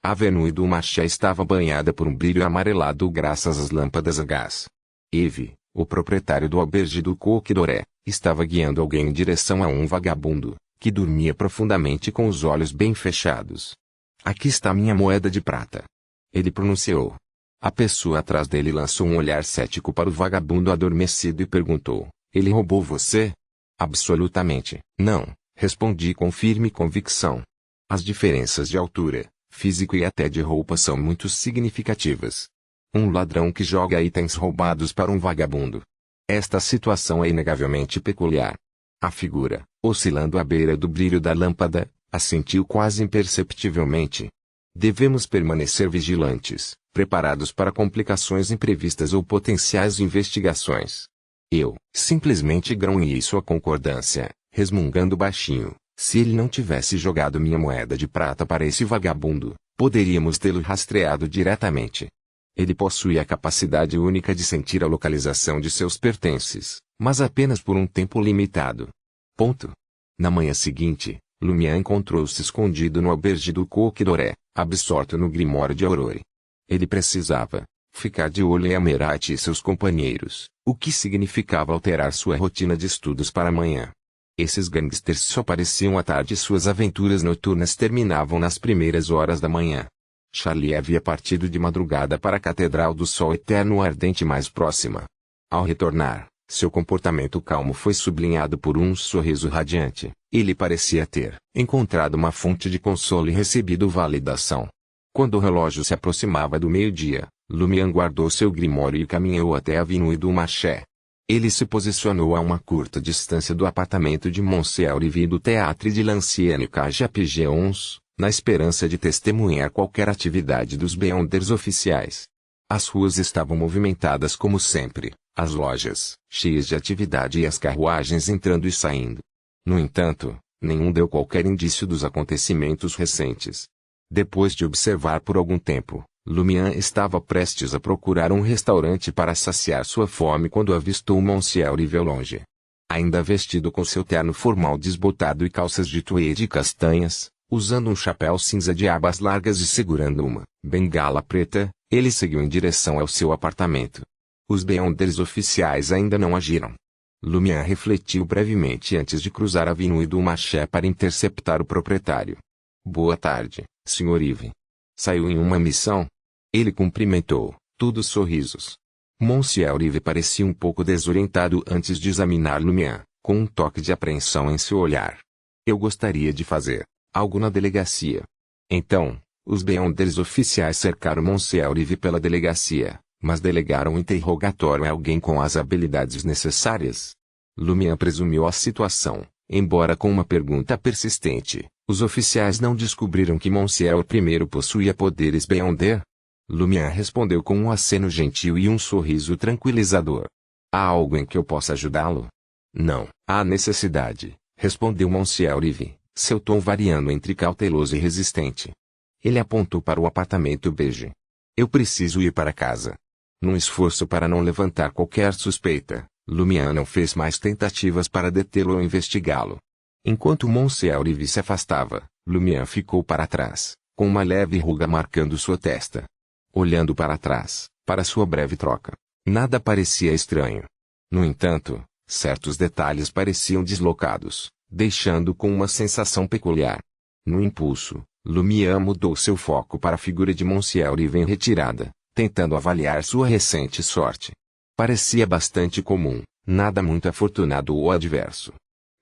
A: A Avenue du Marché estava banhada por um brilho amarelado graças às lâmpadas a gás. Yves, o proprietário do albergue do Coq d'Or, estava guiando alguém em direção a um vagabundo, que dormia profundamente com os olhos bem fechados. Aqui está minha moeda de prata. Ele pronunciou. A pessoa atrás dele lançou um olhar cético para o vagabundo adormecido e perguntou: ele roubou você? Absolutamente, não, respondi com firme convicção. As diferenças de altura, físico e até de roupa são muito significativas. Um ladrão que joga itens roubados para um vagabundo. Esta situação é inegavelmente peculiar. A figura, oscilando à beira do brilho da lâmpada, assentiu quase imperceptivelmente. Devemos permanecer vigilantes, preparados para complicações imprevistas ou potenciais investigações. Eu, simplesmente grunhei sua concordância, resmungando baixinho. Se ele não tivesse jogado minha moeda de prata para esse vagabundo, poderíamos tê-lo rastreado diretamente. Ele possui a capacidade única de sentir a localização de seus pertences, mas apenas por um tempo limitado. Na manhã seguinte, Lumière encontrou-se escondido no albergue do Coq d'Or, absorto no Grimório de Aurore. Ele precisava ficar de olho em Amherst e seus companheiros, o que significava alterar sua rotina de estudos para amanhã. Esses gangsters só apareciam à tarde e suas aventuras noturnas terminavam nas primeiras horas da manhã. Charlie havia partido de madrugada para a Catedral do Sol Eterno Ardente mais próxima. Ao retornar, seu comportamento calmo foi sublinhado por um sorriso radiante. Ele parecia ter encontrado uma fonte de consolo e recebido validação. Quando o relógio se aproximava do meio-dia, Lumière guardou seu grimório e caminhou até a Avenue du Marché. Ele se posicionou a uma curta distância do apartamento de Monsieur e do Théâtre de l'Ancienne Cage Pigeons, na esperança de testemunhar qualquer atividade dos beonders oficiais. As ruas estavam movimentadas como sempre, as lojas, cheias de atividade e as carruagens entrando e saindo. No entanto, nenhum deu qualquer indício dos acontecimentos recentes. Depois de observar por algum tempo, Lumière estava prestes a procurar um restaurante para saciar sua fome quando avistou Monsieur Yves ao longe. Ainda vestido com seu terno formal desbotado e calças de tweed castanhas, usando um chapéu cinza de abas largas e segurando uma bengala preta, ele seguiu em direção ao seu apartamento. Os beonders oficiais ainda não agiram. Lumière refletiu brevemente antes de cruzar a Avenue du Marché para interceptar o proprietário. Boa tarde, Sr. Yves. Saiu em uma missão? Ele cumprimentou, todos sorrisos. Monsieur Rive parecia um pouco desorientado antes de examinar Lumière, com um toque de apreensão em seu olhar. Eu gostaria de fazer algo na delegacia. Então, os Beyonders oficiais cercaram Monsieur Rive pela delegacia, mas delegaram o interrogatório a alguém com as habilidades necessárias. Lumière presumiu a situação, embora com uma pergunta persistente. Os oficiais não descobriram que Monsieur I possuía poderes Beyonder? Lumière respondeu com um aceno gentil e um sorriso tranquilizador. Há algo em que eu possa ajudá-lo? Não. Há necessidade, respondeu Monsieur Rive, seu tom variando entre cauteloso e resistente. Ele apontou para o apartamento bege. Eu preciso ir para casa. Num esforço para não levantar qualquer suspeita, Lumière não fez mais tentativas para detê-lo ou investigá-lo. Enquanto Monsieur Rive se afastava, Lumière ficou para trás, com uma leve ruga marcando sua testa. Olhando para trás, para sua breve troca, nada parecia estranho. No entanto, certos detalhes pareciam deslocados, deixando com uma sensação peculiar. No impulso, Lumière mudou seu foco para a figura de Monsieur Rive em retirada, tentando avaliar sua recente sorte. Parecia bastante comum, nada muito afortunado ou adverso.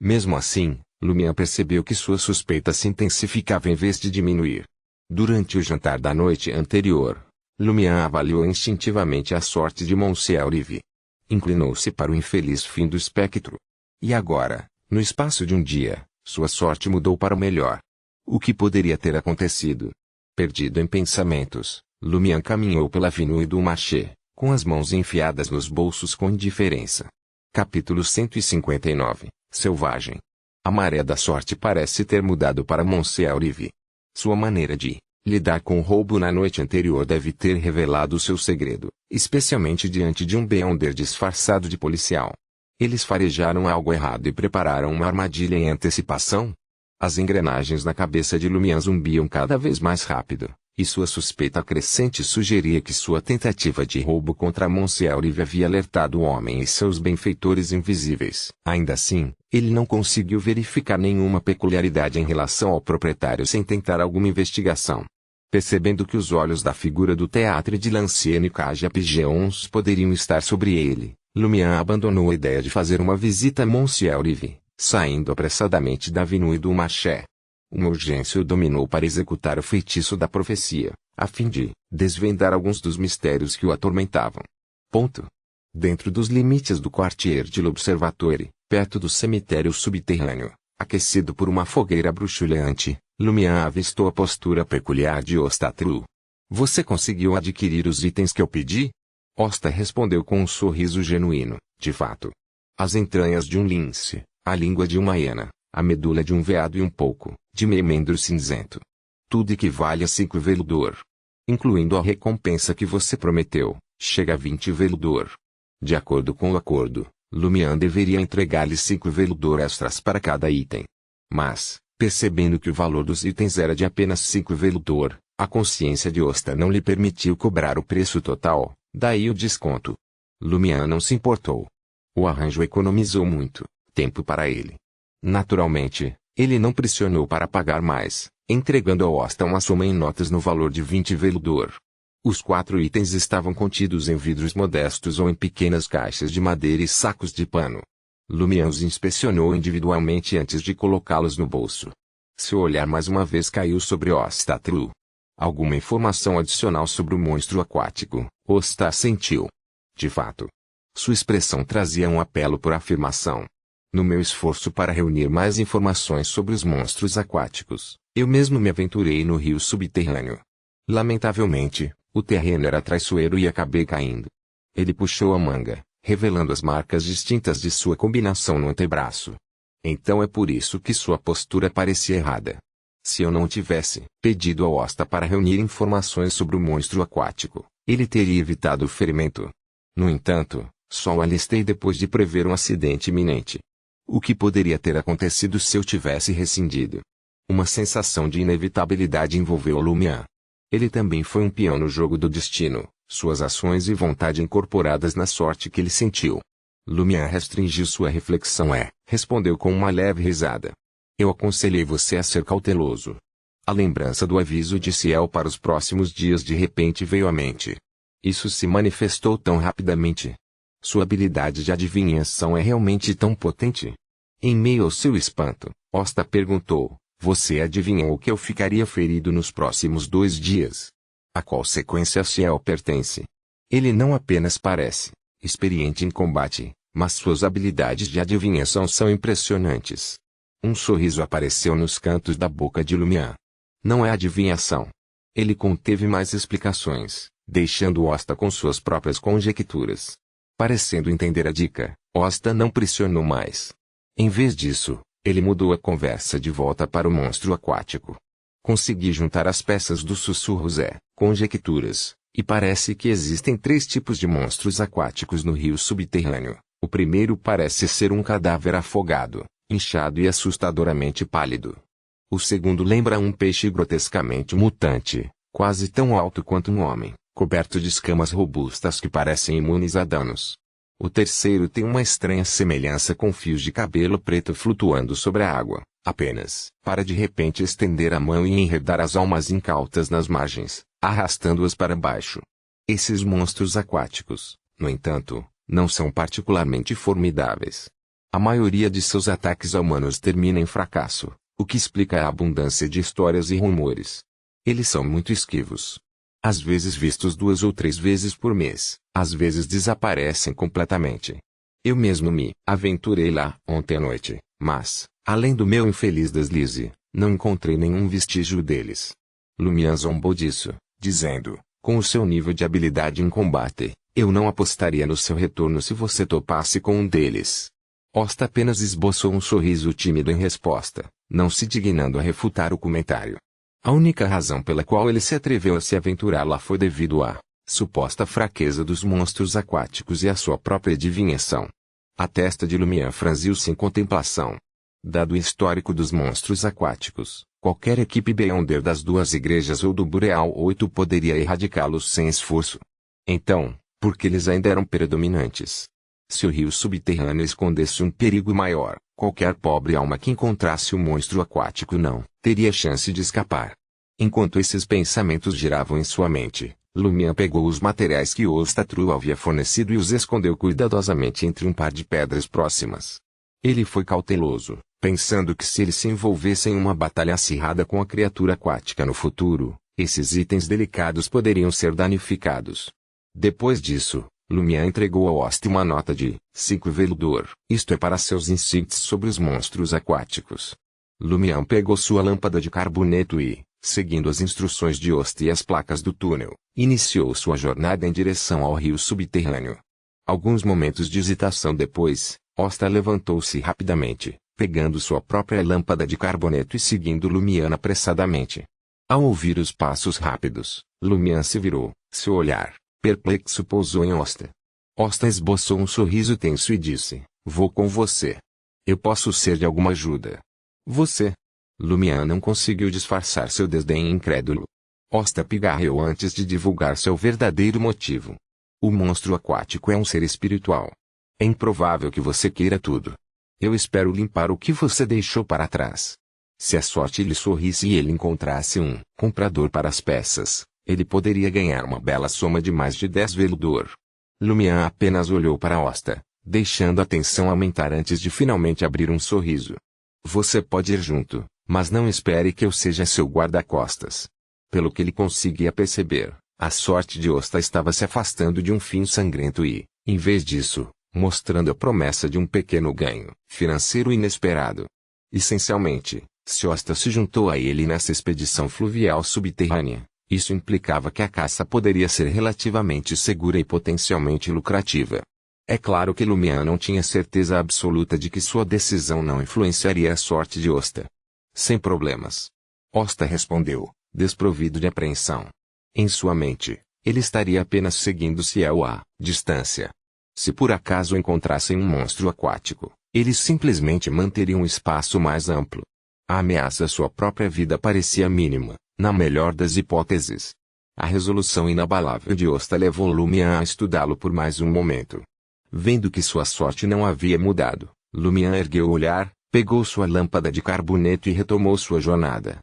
A: Mesmo assim, Lumière percebeu que sua suspeita se intensificava em vez de diminuir. Durante o jantar da noite anterior, Lumière avaliou instintivamente a sorte de Monsieur Rive. Inclinou-se para o infeliz fim do espectro. E agora, no espaço de um dia, sua sorte mudou para o melhor. O que poderia ter acontecido? Perdido em pensamentos, Lumière caminhou pela Avenue du Marché, com as mãos enfiadas nos bolsos com indiferença. Capítulo 159 – Selvagem. A maré da sorte parece ter mudado para Monsieur Rive. Sua maneira de lidar com o roubo na noite anterior deve ter revelado seu segredo, especialmente diante de um Beyonder disfarçado de policial. Eles farejaram algo errado e prepararam uma armadilha em antecipação? As engrenagens na cabeça de Lumière zumbiam cada vez mais rápido, e sua suspeita crescente sugeria que sua tentativa de roubo contra Monsieur Rive havia alertado o homem e seus benfeitores invisíveis. Ainda assim, ele não conseguiu verificar nenhuma peculiaridade em relação ao proprietário sem tentar alguma investigação. Percebendo que os olhos da figura do Théâtre de l'Ancienne Cage Pigeons poderiam estar sobre ele, Lumière abandonou a ideia de fazer uma visita a Monsieur Rive, saindo apressadamente da Avenue du Marché. Uma urgência o dominou para executar o feitiço da profecia, a fim de desvendar alguns dos mistérios que o atormentavam. Dentro dos limites do Quartier de l'Observatoire, perto do cemitério subterrâneo, aquecido por uma fogueira bruxuleante, Lumière avistou a postura peculiar de Ostatru. Você conseguiu adquirir os itens que eu pedi? Osta respondeu com um sorriso genuíno, de fato. As entranhas de um lince, a língua de uma hiena, a medula de um veado e um pouco de memendro cinzento. Tudo equivale a 5 veludor. Incluindo a recompensa que você prometeu, chega a 20 veludor. De acordo com o acordo, Lumière deveria entregar-lhe 5 veludor extras para cada item. Mas, percebendo que o valor dos itens era de apenas 5 veludor, a consciência de Osta não lhe permitiu cobrar o preço total, daí o desconto. Lumière não se importou. O arranjo economizou muito tempo para ele. Naturalmente, ele não pressionou para pagar mais, entregando a Osta uma soma em notas no valor de 20 veludor. Os 4 itens estavam contidos em vidros modestos ou em pequenas caixas de madeira e sacos de pano. Lumière os inspecionou individualmente antes de colocá-los no bolso. Seu olhar mais uma vez caiu sobre Ostatru. Alguma informação adicional sobre o monstro aquático, Osta sentiu. De fato, sua expressão trazia um apelo por afirmação. No meu esforço para reunir mais informações sobre os monstros aquáticos, eu mesmo me aventurei no rio subterrâneo. Lamentavelmente, o terreno era traiçoeiro e acabei caindo. Ele puxou a manga, revelando as marcas distintas de sua combinação no antebraço. Então é por isso que sua postura parecia errada. Se eu não tivesse pedido a Osta para reunir informações sobre o monstro aquático, ele teria evitado o ferimento. No entanto, só o alistei depois de prever um acidente iminente. O que poderia ter acontecido se eu tivesse rescindido? Uma sensação de inevitabilidade envolveu Lumière. Ele também foi um peão no jogo do destino, suas ações e vontade incorporadas na sorte que ele sentiu. Lumière restringiu sua reflexão respondeu com uma leve risada. Eu aconselhei você a ser cauteloso. A lembrança do aviso de Ciel para os próximos dias de repente veio à mente. Isso se manifestou tão rapidamente. Sua habilidade de adivinhação é realmente tão potente? Em meio ao seu espanto, Osta perguntou, você adivinhou que eu ficaria ferido nos próximos 2 dias? A qual sequência Ciel pertence? Ele não apenas parece experiente em combate, mas suas habilidades de adivinhação são impressionantes. Um sorriso apareceu nos cantos da boca de Lumian. Não é adivinhação. Ele conteve mais explicações, deixando Osta com suas próprias conjecturas. Parecendo entender a dica, Osta não pressionou mais. Em vez disso, ele mudou a conversa de volta para o monstro aquático. Consegui juntar as peças dos sussurros conjecturas, e parece que existem 3 tipos de monstros aquáticos no rio subterrâneo. O primeiro parece ser um cadáver afogado, inchado e assustadoramente pálido. O segundo lembra um peixe grotescamente mutante, quase tão alto quanto um homem, coberto de escamas robustas que parecem imunes a danos. O terceiro tem uma estranha semelhança com fios de cabelo preto flutuando sobre a água, apenas para de repente estender a mão e enredar as almas incautas nas margens, arrastando-as para baixo. Esses monstros aquáticos, no entanto, não são particularmente formidáveis. A maioria de seus ataques a humanos termina em fracasso, o que explica a abundância de histórias e rumores. Eles são muito esquivos. Às vezes vistos 2 ou 3 vezes por mês, às vezes desaparecem completamente. Eu mesmo me aventurei lá ontem à noite, mas, além do meu infeliz deslize, não encontrei nenhum vestígio deles. Lumian zombou disso, dizendo, com o seu nível de habilidade em combate, eu não apostaria no seu retorno se você topasse com um deles. Osta apenas esboçou um sorriso tímido em resposta, não se dignando a refutar o comentário. A única razão pela qual ele se atreveu a se aventurar lá foi devido à suposta fraqueza dos monstros aquáticos e à sua própria adivinhação. A testa de Lumian franziu-se em contemplação. Dado o histórico dos monstros aquáticos, qualquer equipe Beyonder das 2 igrejas ou do Boreal 8 poderia erradicá-los sem esforço. Então, por que eles ainda eram predominantes? Se o rio subterrâneo escondesse um perigo maior, qualquer pobre alma que encontrasse o monstro aquático não teria chance de escapar. Enquanto esses pensamentos giravam em sua mente, Lumian pegou os materiais que Ostatru havia fornecido e os escondeu cuidadosamente entre um par de pedras próximas. Ele foi cauteloso, pensando que se ele se envolvesse em uma batalha acirrada com a criatura aquática no futuro, esses itens delicados poderiam ser danificados. Depois disso, Lumian entregou ao Osta uma nota de 5 veludor, isto é para seus insights sobre os monstros aquáticos. Lumian pegou sua lâmpada de carboneto e, seguindo as instruções de Osta e as placas do túnel, iniciou sua jornada em direção ao rio subterrâneo. Alguns momentos de hesitação depois, Osta levantou-se rapidamente, pegando sua própria lâmpada de carboneto e seguindo Lumian apressadamente. Ao ouvir os passos rápidos, Lumian se virou, seu olhar perplexo pousou em Osta. Osta esboçou um sorriso tenso e disse, vou com você. Eu posso ser de alguma ajuda. Você? Lumian não conseguiu disfarçar seu desdém incrédulo. Osta pigarreou antes de divulgar seu verdadeiro motivo. O monstro aquático é um ser espiritual. É improvável que você queira tudo. Eu espero limpar o que você deixou para trás. Se a sorte lhe sorrisse e ele encontrasse um comprador para as peças, ele poderia ganhar uma bela soma de mais de 10 veludor. Lumian apenas olhou para Osta, deixando a tensão aumentar antes de finalmente abrir um sorriso. Você pode ir junto, mas não espere que eu seja seu guarda-costas. Pelo que ele conseguia perceber, a sorte de Osta estava se afastando de um fim sangrento e, em vez disso, mostrando a promessa de um pequeno ganho financeiro inesperado. Essencialmente, se Osta se juntou a ele nessa expedição fluvial subterrânea, isso implicava que a caça poderia ser relativamente segura e potencialmente lucrativa. É claro que Lumian não tinha certeza absoluta de que sua decisão não influenciaria a sorte de Osta. Sem problemas. Osta respondeu, desprovido de apreensão. Em sua mente, ele estaria apenas seguindo Ciel à distância. Se por acaso encontrassem um monstro aquático, eles simplesmente manteriam um espaço mais amplo. A ameaça à sua própria vida parecia mínima, na melhor das hipóteses. A resolução inabalável de Osta levou Lumian a estudá-lo por mais um momento. Vendo que sua sorte não havia mudado, Lumian ergueu o olhar, pegou sua lâmpada de carboneto e retomou sua jornada.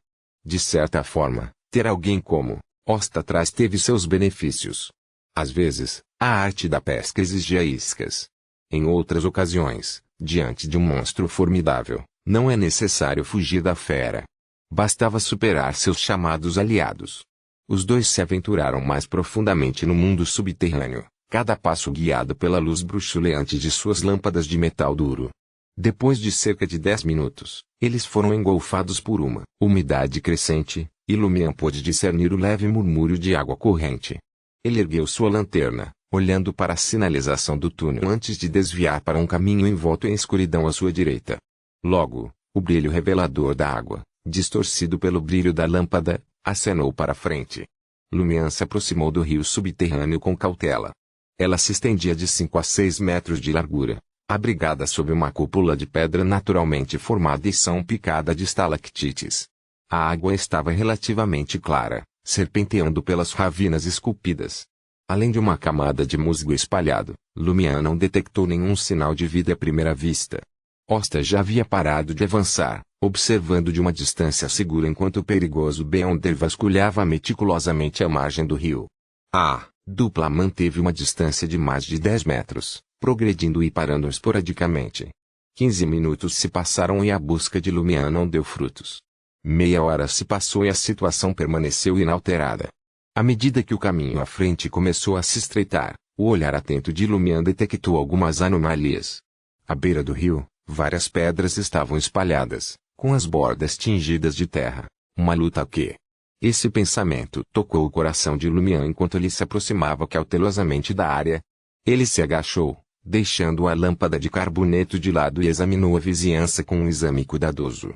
A: De certa forma, ter alguém como Hosta atrás teve seus benefícios. Às vezes, a arte da pesca exigia iscas. Em outras ocasiões, diante de um monstro formidável, não é necessário fugir da fera. Bastava superar seus chamados aliados. Os dois se aventuraram mais profundamente no mundo subterrâneo, cada passo guiado pela luz bruxuleante de suas lâmpadas de metal duro. Depois de cerca de 10 minutos, eles foram engolfados por uma umidade crescente, e Lumian pôde discernir o leve murmúrio de água corrente. Ele ergueu sua lanterna, olhando para a sinalização do túnel antes de desviar para um caminho envolto em escuridão à sua direita. Logo, o brilho revelador da água, distorcido pelo brilho da lâmpada, acenou para frente. Lumian se aproximou do rio subterrâneo com cautela. Ela se estendia de 5 a 6 metros de largura, abrigada sob uma cúpula de pedra naturalmente formada e salpicada de estalactites. A água estava relativamente clara, serpenteando pelas ravinas esculpidas. Além de uma camada de musgo espalhado, Lumian não detectou nenhum sinal de vida à primeira vista. Hosta já havia parado de avançar, observando de uma distância segura enquanto o perigoso Beyonder vasculhava meticulosamente a margem do rio. A dupla manteve uma distância de mais de 10 metros, progredindo e parando esporadicamente. 15 minutos se passaram e a busca de Lumian não deu frutos. Meia hora se passou e a situação permaneceu inalterada. À medida que o caminho à frente começou a se estreitar, o olhar atento de Lumian detectou algumas anomalias. À beira do rio, várias pedras estavam espalhadas, com as bordas tingidas de terra. Uma luta que... Esse pensamento tocou o coração de Lumian enquanto ele se aproximava cautelosamente da área. Ele se agachou, deixando a lâmpada de carboneto de lado e examinou a vizinhança com um exame cuidadoso.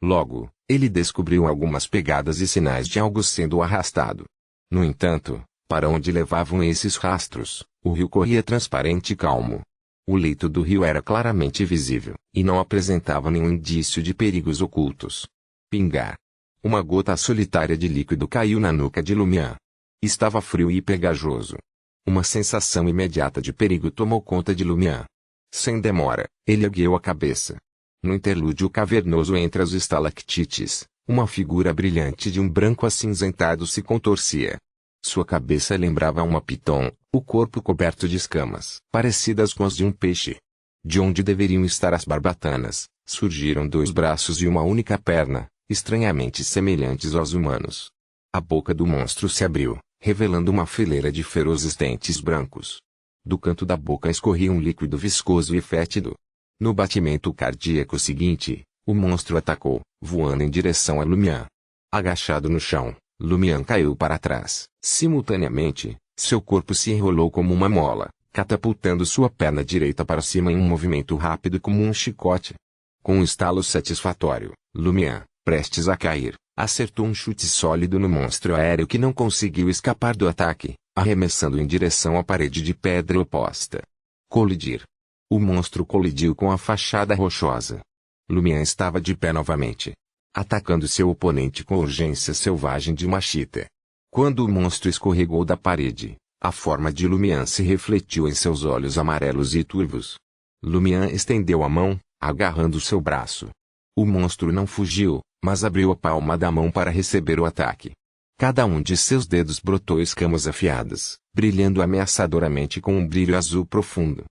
A: Logo, ele descobriu algumas pegadas e sinais de algo sendo arrastado. No entanto, para onde levavam esses rastros, o rio corria transparente e calmo. O leito do rio era claramente visível, e não apresentava nenhum indício de perigos ocultos. Pingar. Uma gota solitária de líquido caiu na nuca de Lumian. Estava frio e pegajoso. Uma sensação imediata de perigo tomou conta de Lumian. Sem demora, ele ergueu a cabeça. No interlúdio cavernoso entre as estalactites, uma figura brilhante de um branco acinzentado se contorcia. Sua cabeça lembrava uma piton, o corpo coberto de escamas, parecidas com as de um peixe. De onde deveriam estar as barbatanas, surgiram 2 braços e uma única perna, estranhamente semelhantes aos humanos. A boca do monstro se abriu, revelando uma fileira de ferozes dentes brancos. Do canto da boca escorria um líquido viscoso e fétido. No batimento cardíaco seguinte, o monstro atacou, voando em direção a Lumian. Agachado no chão, Lumian caiu para trás. Simultaneamente, seu corpo se enrolou como uma mola, catapultando sua perna direita para cima em um movimento rápido como um chicote. Com um estalo satisfatório, Lumian, prestes a cair, acertou um chute sólido no monstro aéreo que não conseguiu escapar do ataque, arremessando em direção à parede de pedra oposta. Colidir. O monstro colidiu com a fachada rochosa. Lumian estava de pé novamente, atacando seu oponente com urgência selvagem de uma chita. Quando o monstro escorregou da parede, a forma de Lumian se refletiu em seus olhos amarelos e turvos. Lumian estendeu a mão, agarrando seu braço. O monstro não fugiu, mas abriu a palma da mão para receber o ataque. Cada um de seus dedos brotou escamas afiadas, brilhando ameaçadoramente com um brilho azul profundo.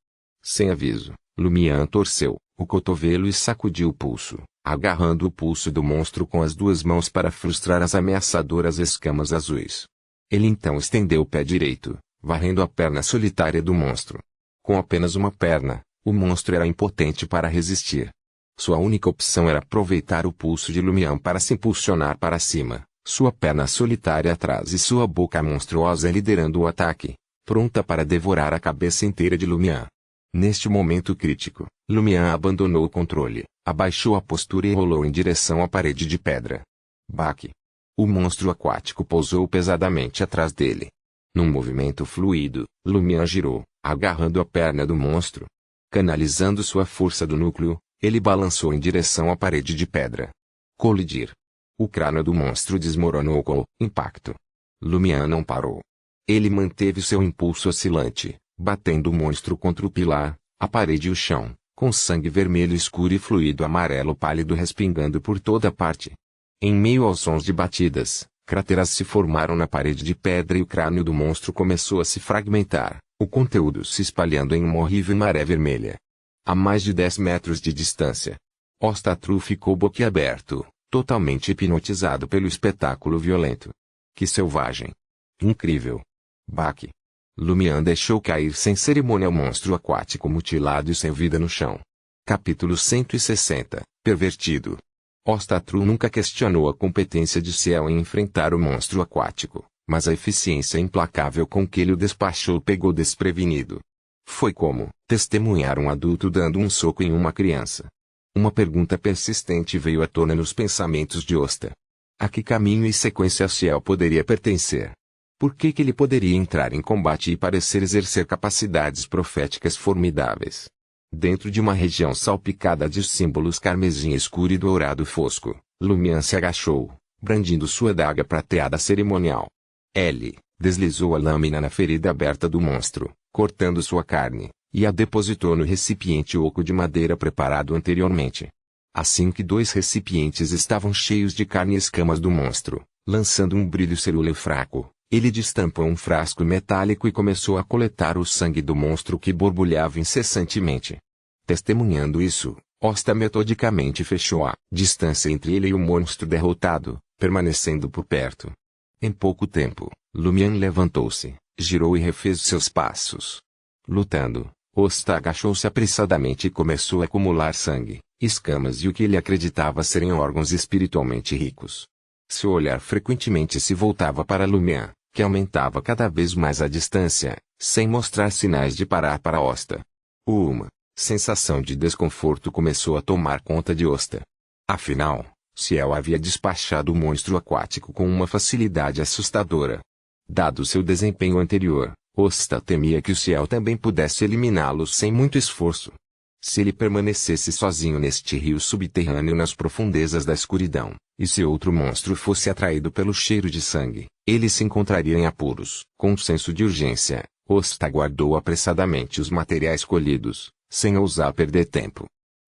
A: Sem aviso, Lumian torceu o cotovelo e sacudiu o pulso, agarrando o pulso do monstro com as 2 mãos para frustrar as ameaçadoras escamas azuis. Ele então estendeu o pé direito, varrendo a perna solitária do monstro. Com apenas uma perna, o monstro era impotente para resistir. Sua única opção era aproveitar o pulso de Lumian para se impulsionar para cima, sua perna solitária atrás e sua boca monstruosa liderando o ataque, pronta para devorar a cabeça inteira de Lumian. Neste momento crítico, Lumian abandonou o controle, abaixou a postura e rolou em direção à parede de pedra. Baque. O monstro aquático pousou pesadamente atrás dele. Num movimento fluido, Lumian girou, agarrando a perna do monstro. Canalizando sua força do núcleo, ele balançou em direção à parede de pedra. Colidir. O crânio do monstro desmoronou com o impacto. Lumian não parou. Ele manteve seu impulso oscilante, batendo o monstro contra o pilar, a parede e o chão, com sangue vermelho escuro e fluido amarelo pálido respingando por toda parte. Em meio aos sons de batidas, crateras se formaram na parede de pedra e o crânio do monstro começou a se fragmentar, o conteúdo se espalhando em uma horrível maré vermelha. A mais de 10 metros de distância, Ostatru ficou boquiaberto, totalmente hipnotizado pelo espetáculo violento. Que selvagem! Incrível! Baque! Lumian deixou cair sem cerimônia o monstro aquático mutilado e sem vida no chão. Capítulo 160 Pervertido. Ostatru nunca questionou a competência de Ciel em enfrentar o monstro aquático, mas a eficiência implacável com que ele o despachou pegou desprevenido. Foi como testemunhar um adulto dando um soco em uma criança. Uma pergunta persistente veio à tona nos pensamentos de Osta. A que caminho e sequência Ciel poderia pertencer? Por que ele poderia entrar em combate e parecer exercer capacidades proféticas formidáveis? Dentro de uma região salpicada de símbolos carmesim escuro e dourado fosco, Lumian se agachou, brandindo sua adaga prateada cerimonial. Ele deslizou a lâmina na ferida aberta do monstro, cortando sua carne, e a depositou no recipiente oco de madeira preparado anteriormente. Assim que 2 recipientes estavam cheios de carne e escamas do monstro, lançando um brilho cerúleo fraco, ele destampou um frasco metálico e começou a coletar o sangue do monstro que borbulhava incessantemente. Testemunhando isso, Osta metodicamente fechou a distância entre ele e o monstro derrotado, permanecendo por perto. Em pouco tempo, Lumian levantou-se, girou e refez seus passos. Lutando, Osta agachou-se apressadamente e começou a acumular sangue, escamas e o que ele acreditava serem órgãos espiritualmente ricos. Seu olhar frequentemente se voltava para Lumian, que aumentava cada vez mais a distância, sem mostrar sinais de parar para Osta. Uma sensação de desconforto começou a tomar conta de Osta. Afinal, Ciel havia despachado o monstro aquático com uma facilidade assustadora. Dado seu desempenho anterior, Osta temia que o Ciel também pudesse eliminá-lo sem muito esforço. Se ele permanecesse sozinho neste rio subterrâneo nas profundezas da escuridão, e se outro monstro fosse atraído pelo cheiro de sangue, ele se encontraria em apuros. Com um senso de urgência, Osta guardou apressadamente os materiais colhidos, sem ousar perder tempo.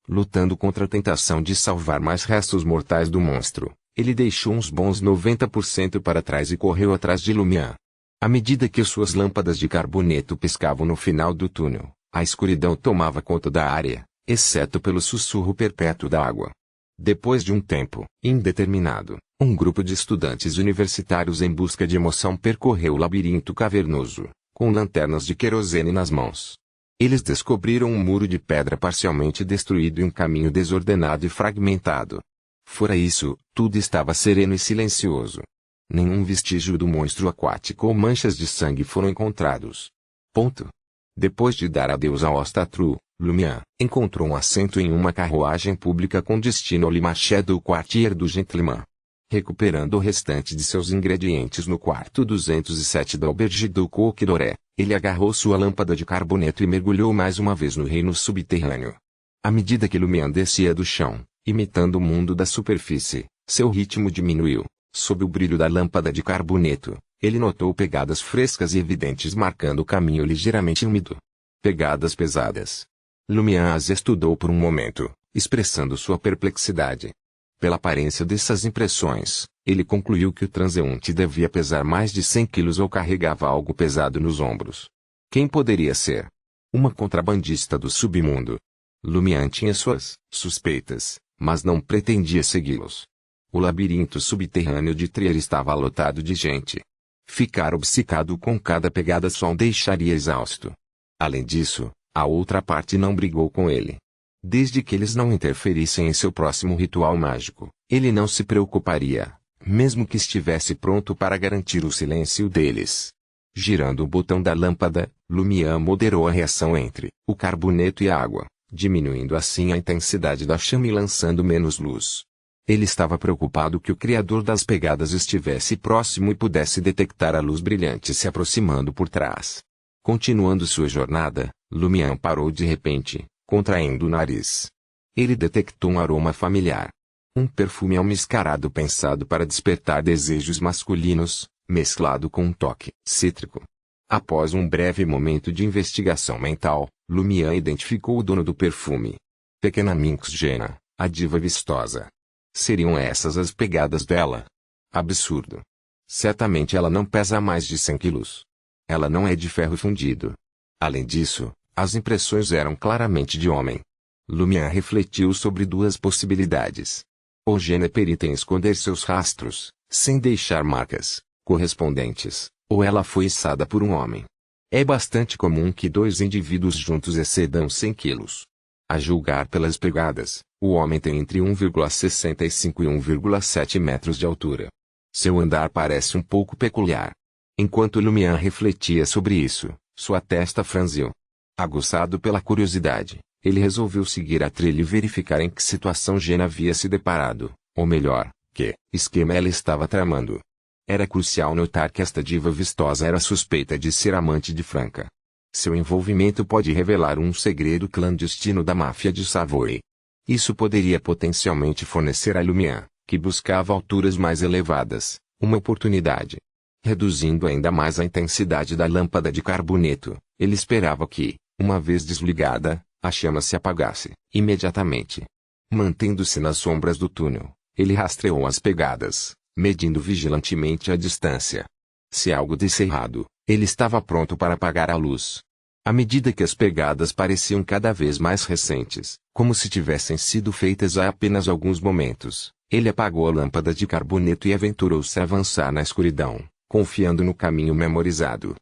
A: Lutando contra a tentação de salvar mais restos mortais do monstro, ele deixou uns bons 90% para trás e correu atrás de Lumian. À medida que suas lâmpadas de carboneto piscavam no final do túnel, a escuridão tomava conta da área, exceto pelo sussurro perpétuo da água. Depois de um tempo indeterminado, um grupo de estudantes universitários em busca de emoção percorreu o labirinto cavernoso, com lanternas de querosene nas mãos. Eles descobriram um muro de pedra parcialmente destruído e um caminho desordenado e fragmentado. Fora isso, tudo estava sereno e silencioso. Nenhum vestígio do monstro aquático ou manchas de sangue foram encontrados. Ponto. Depois de dar adeus a Ostatru, Lumian encontrou um assento em uma carruagem pública com destino ao Limaché do Quartier do Gentleman. Recuperando o restante de seus ingredientes no quarto 207 da Auberge do Coq d'Oré, ele agarrou sua lâmpada de carboneto e mergulhou mais uma vez no reino subterrâneo. À medida que Lumian descia do chão, imitando o mundo da superfície, seu ritmo diminuiu. Sob o brilho da lâmpada de carboneto, ele notou pegadas frescas e evidentes marcando o caminho ligeiramente úmido. Pegadas pesadas. Lumian as estudou por um momento, expressando sua perplexidade. Pela aparência dessas impressões, ele concluiu que o transeunte devia pesar mais de 100 quilos ou carregava algo pesado nos ombros. Quem poderia ser? Uma contrabandista do submundo. Lumian tinha suas suspeitas, mas não pretendia segui-los. O labirinto subterrâneo de Trier estava lotado de gente. Ficar obcecado com cada pegada só o deixaria exausto. Além disso, a outra parte não brigou com ele. Desde que eles não interferissem em seu próximo ritual mágico, ele não se preocuparia, mesmo que estivesse pronto para garantir o silêncio deles. Girando o botão da lâmpada, Lumian moderou a reação entre o carboneto e a água, diminuindo assim a intensidade da chama e lançando menos luz. Ele estava preocupado que o criador das pegadas estivesse próximo e pudesse detectar a luz brilhante se aproximando por trás. Continuando sua jornada, Lumian parou de repente, contraindo o nariz. Ele detectou um aroma familiar. Um perfume almiscarado pensado para despertar desejos masculinos, mesclado com um toque cítrico. Após um breve momento de investigação mental, Lumian identificou o dono do perfume. Pequena Minx Gena, a diva vistosa. Seriam essas as pegadas dela? Absurdo. Certamente ela não pesa mais de 100 quilos. Ela não é de ferro fundido. Além disso, as impressões eram claramente de homem. Lumière refletiu sobre duas possibilidades. Ou Jenna é perita em esconder seus rastros, sem deixar marcas correspondentes, ou ela foi içada por um homem. É bastante comum que dois indivíduos juntos excedam 100 quilos. A julgar pelas pegadas, o homem tem entre 1,65 e 1,7 metros de altura. Seu andar parece um pouco peculiar. Enquanto Lumière refletia sobre isso, sua testa franziu. Aguçado pela curiosidade, ele resolveu seguir a trilha e verificar em que situação Jenna havia se deparado, ou melhor, que esquema ela estava tramando. Era crucial notar que esta diva vistosa era suspeita de ser amante de Franca. Seu envolvimento pode revelar um segredo clandestino da máfia de Savoy. Isso poderia potencialmente fornecer a Lumière, que buscava alturas mais elevadas, uma oportunidade. Reduzindo ainda mais a intensidade da lâmpada de carboneto, ele esperava que, uma vez desligada, a chama se apagasse imediatamente. Mantendo-se nas sombras do túnel, ele rastreou as pegadas, medindo vigilantemente a distância. Se algo desse errado, ele estava pronto para apagar a luz. À medida que as pegadas pareciam cada vez mais recentes, como se tivessem sido feitas há apenas alguns momentos, ele apagou a lâmpada de carboneto e aventurou-se a avançar na escuridão, confiando no caminho memorizado.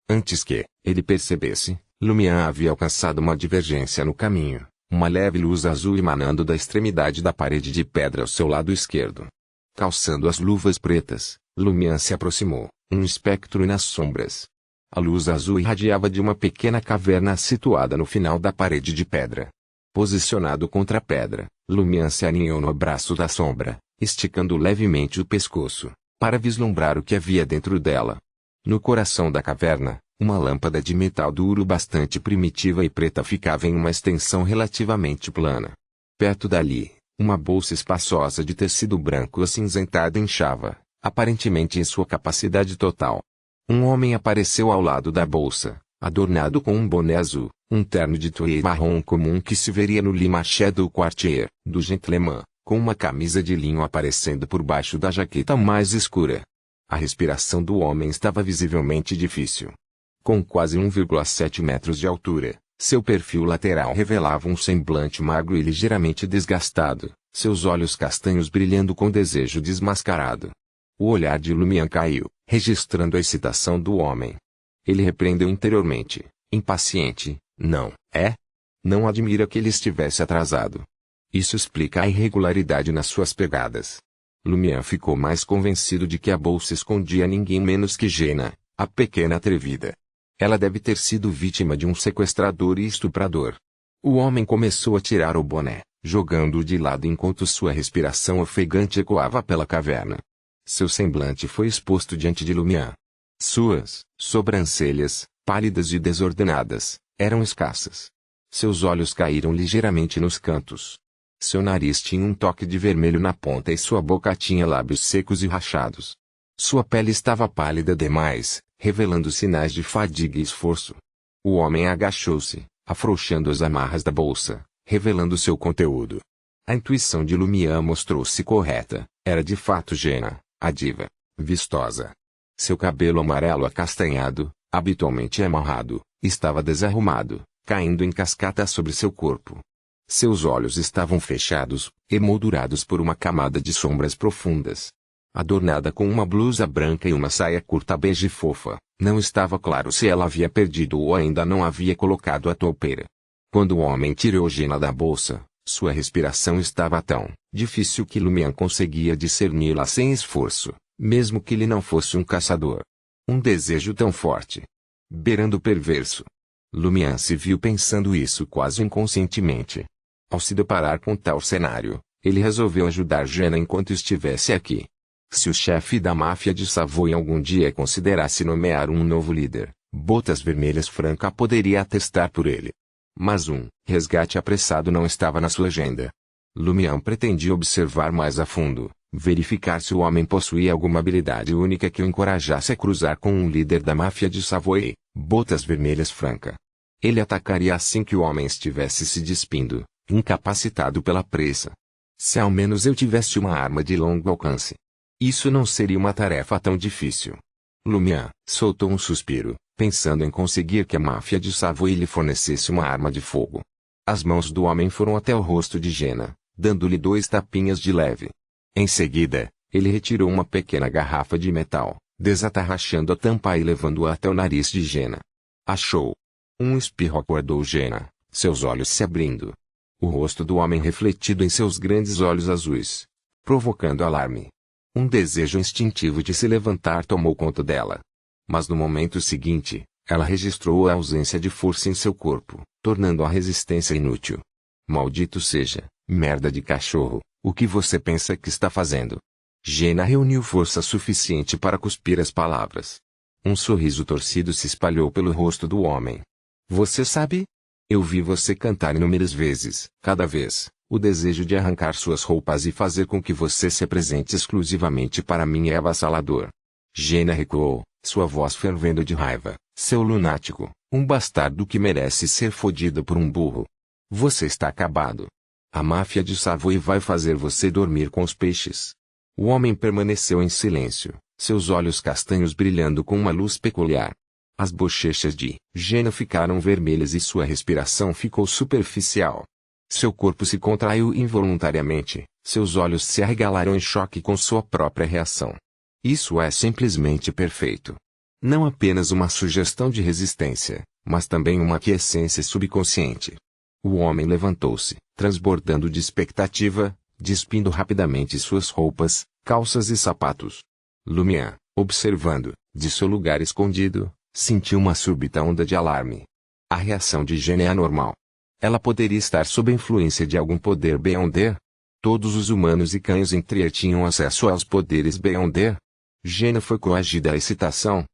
A: Antes que ele percebesse, Lumière havia alcançado uma divergência no caminho, uma leve luz azul emanando da extremidade da parede de pedra ao seu lado esquerdo. Calçando as luvas pretas, Lumière se aproximou, um espectro nas sombras. A luz azul irradiava de uma pequena caverna situada no final da parede de pedra. Posicionado contra a pedra, Lumière se aninhou no abraço da sombra, esticando levemente o pescoço, para vislumbrar o que havia dentro dela. No coração da caverna, uma lâmpada de metal duro bastante primitiva e preta ficava em uma extensão relativamente plana. Perto dali, uma bolsa espaçosa de tecido branco acinzentado inchava, aparentemente em sua capacidade total. Um homem apareceu ao lado da bolsa, adornado com um boné azul, um terno de tweed marrom comum que se veria no Le Marché du Quartier, do gentleman, com uma camisa de linho aparecendo por baixo da jaqueta mais escura. A respiração do homem estava visivelmente difícil. Com quase 1,7 metros de altura, seu perfil lateral revelava um semblante magro e ligeiramente desgastado, seus olhos castanhos brilhando com desejo desmascarado. O olhar de Lumière caiu, registrando a excitação do homem. Ele repreendeu interiormente, impaciente: não, é? Não admira que ele estivesse atrasado. Isso explica a irregularidade nas suas pegadas. Lumière ficou mais convencido de que a bolsa escondia ninguém menos que Jenna, a pequena atrevida. Ela deve ter sido vítima de um sequestrador e estuprador. O homem começou a tirar o boné, jogando-o de lado enquanto sua respiração ofegante ecoava pela caverna. Seu semblante foi exposto diante de Lumière. Suas sobrancelhas, pálidas e desordenadas, eram escassas. Seus olhos caíram ligeiramente nos cantos. Seu nariz tinha um toque de vermelho na ponta e sua boca tinha lábios secos e rachados. Sua pele estava pálida demais, revelando sinais de fadiga e esforço. O homem agachou-se, afrouxando as amarras da bolsa, revelando seu conteúdo. A intuição de Lumière mostrou-se correta, era de fato Jenna, a diva, vistosa. Seu cabelo amarelo acastanhado, habitualmente amarrado, estava desarrumado, caindo em cascata sobre seu corpo. Seus olhos estavam fechados, emoldurados por uma camada de sombras profundas. Adornada com uma blusa branca e uma saia curta bege fofa, não estava claro se ela havia perdido ou ainda não havia colocado a toupeira. Quando o homem tirou Jenna da bolsa, sua respiração estava tão difícil que Lumière conseguia discerni-la sem esforço, mesmo que ele não fosse um caçador. Um desejo tão forte, beirando perverso. Lumière se viu pensando isso quase inconscientemente. Ao se deparar com tal cenário, ele resolveu ajudar Jenna enquanto estivesse aqui. Se o chefe da máfia de Savoy algum dia considerasse nomear um novo líder, Botas Vermelhas Franca poderia atestar por ele. Mas um resgate apressado não estava na sua agenda. Lumière pretendia observar mais a fundo, verificar se o homem possuía alguma habilidade única que o encorajasse a cruzar com um líder da máfia de Savoy, Botas Vermelhas Franca. Ele atacaria assim que o homem estivesse se despindo, incapacitado pela pressa. Se ao menos eu tivesse uma arma de longo alcance. Isso não seria uma tarefa tão difícil. Lumière soltou um suspiro, pensando em conseguir que a máfia de Savoy lhe fornecesse uma arma de fogo. As mãos do homem foram até o rosto de Jenna, dando-lhe 2 tapinhas de leve. Em seguida, ele retirou uma pequena garrafa de metal, desatarrachando a tampa e levando-a até o nariz de Jenna. Achou. Um espirro acordou Jenna, seus olhos se abrindo. O rosto do homem refletido em seus grandes olhos azuis, provocando alarme. Um desejo instintivo de se levantar tomou conta dela. Mas no momento seguinte, ela registrou a ausência de força em seu corpo, tornando a resistência inútil. Maldito seja, merda de cachorro, o que você pensa que está fazendo? Jenna reuniu força suficiente para cuspir as palavras. Um sorriso torcido se espalhou pelo rosto do homem. Você sabe? Eu vi você cantar inúmeras vezes. Cada vez, o desejo de arrancar suas roupas e fazer com que você se apresente exclusivamente para mim é avassalador. Jenna recuou, sua voz fervendo de raiva. Seu lunático, um bastardo que merece ser fodido por um burro. Você está acabado. A máfia de Savoy vai fazer você dormir com os peixes. O homem permaneceu em silêncio, seus olhos castanhos brilhando com uma luz peculiar. As bochechas de Jenna ficaram vermelhas e sua respiração ficou superficial. Seu corpo se contraiu involuntariamente, seus olhos se arregalaram em choque com sua própria reação. Isso é simplesmente perfeito. Não apenas uma sugestão de resistência, mas também uma aquiescência subconsciente. O homem levantou-se, transbordando de expectativa, despindo rapidamente suas roupas, calças e sapatos. Lumière, observando, de seu lugar escondido, sentiu uma súbita onda de alarme. A reação de Jenna é anormal. Ela poderia estar sob a influência de algum poder Beyonder? Todos os humanos e cães em Trier tinham acesso aos poderes Beyonder? Jenna foi coagida à excitação.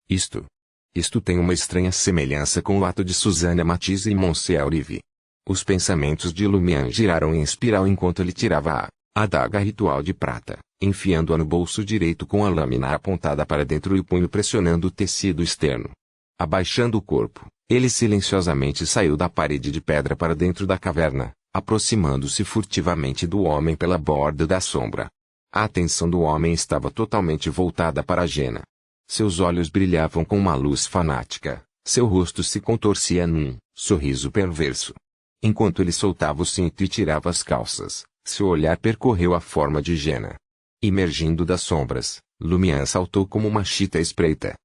A: Isto tem uma estranha semelhança com o ato de Susana Matisse e Monsieur Rive. Os pensamentos de Lumière giraram em espiral enquanto ele tirava a adaga ritual de prata, enfiando-a no bolso direito com a lâmina apontada para dentro e o punho pressionando o tecido externo. Abaixando o corpo, ele silenciosamente saiu da parede de pedra para dentro da caverna, aproximando-se furtivamente do homem pela borda da sombra. A atenção do homem estava totalmente voltada para Jenna. Seus olhos brilhavam com uma luz fanática, seu rosto se contorcia num sorriso perverso. Enquanto ele soltava o cinto e tirava as calças, seu olhar percorreu a forma de Jenna. Emergindo das sombras, Lumière saltou como uma chita espreita,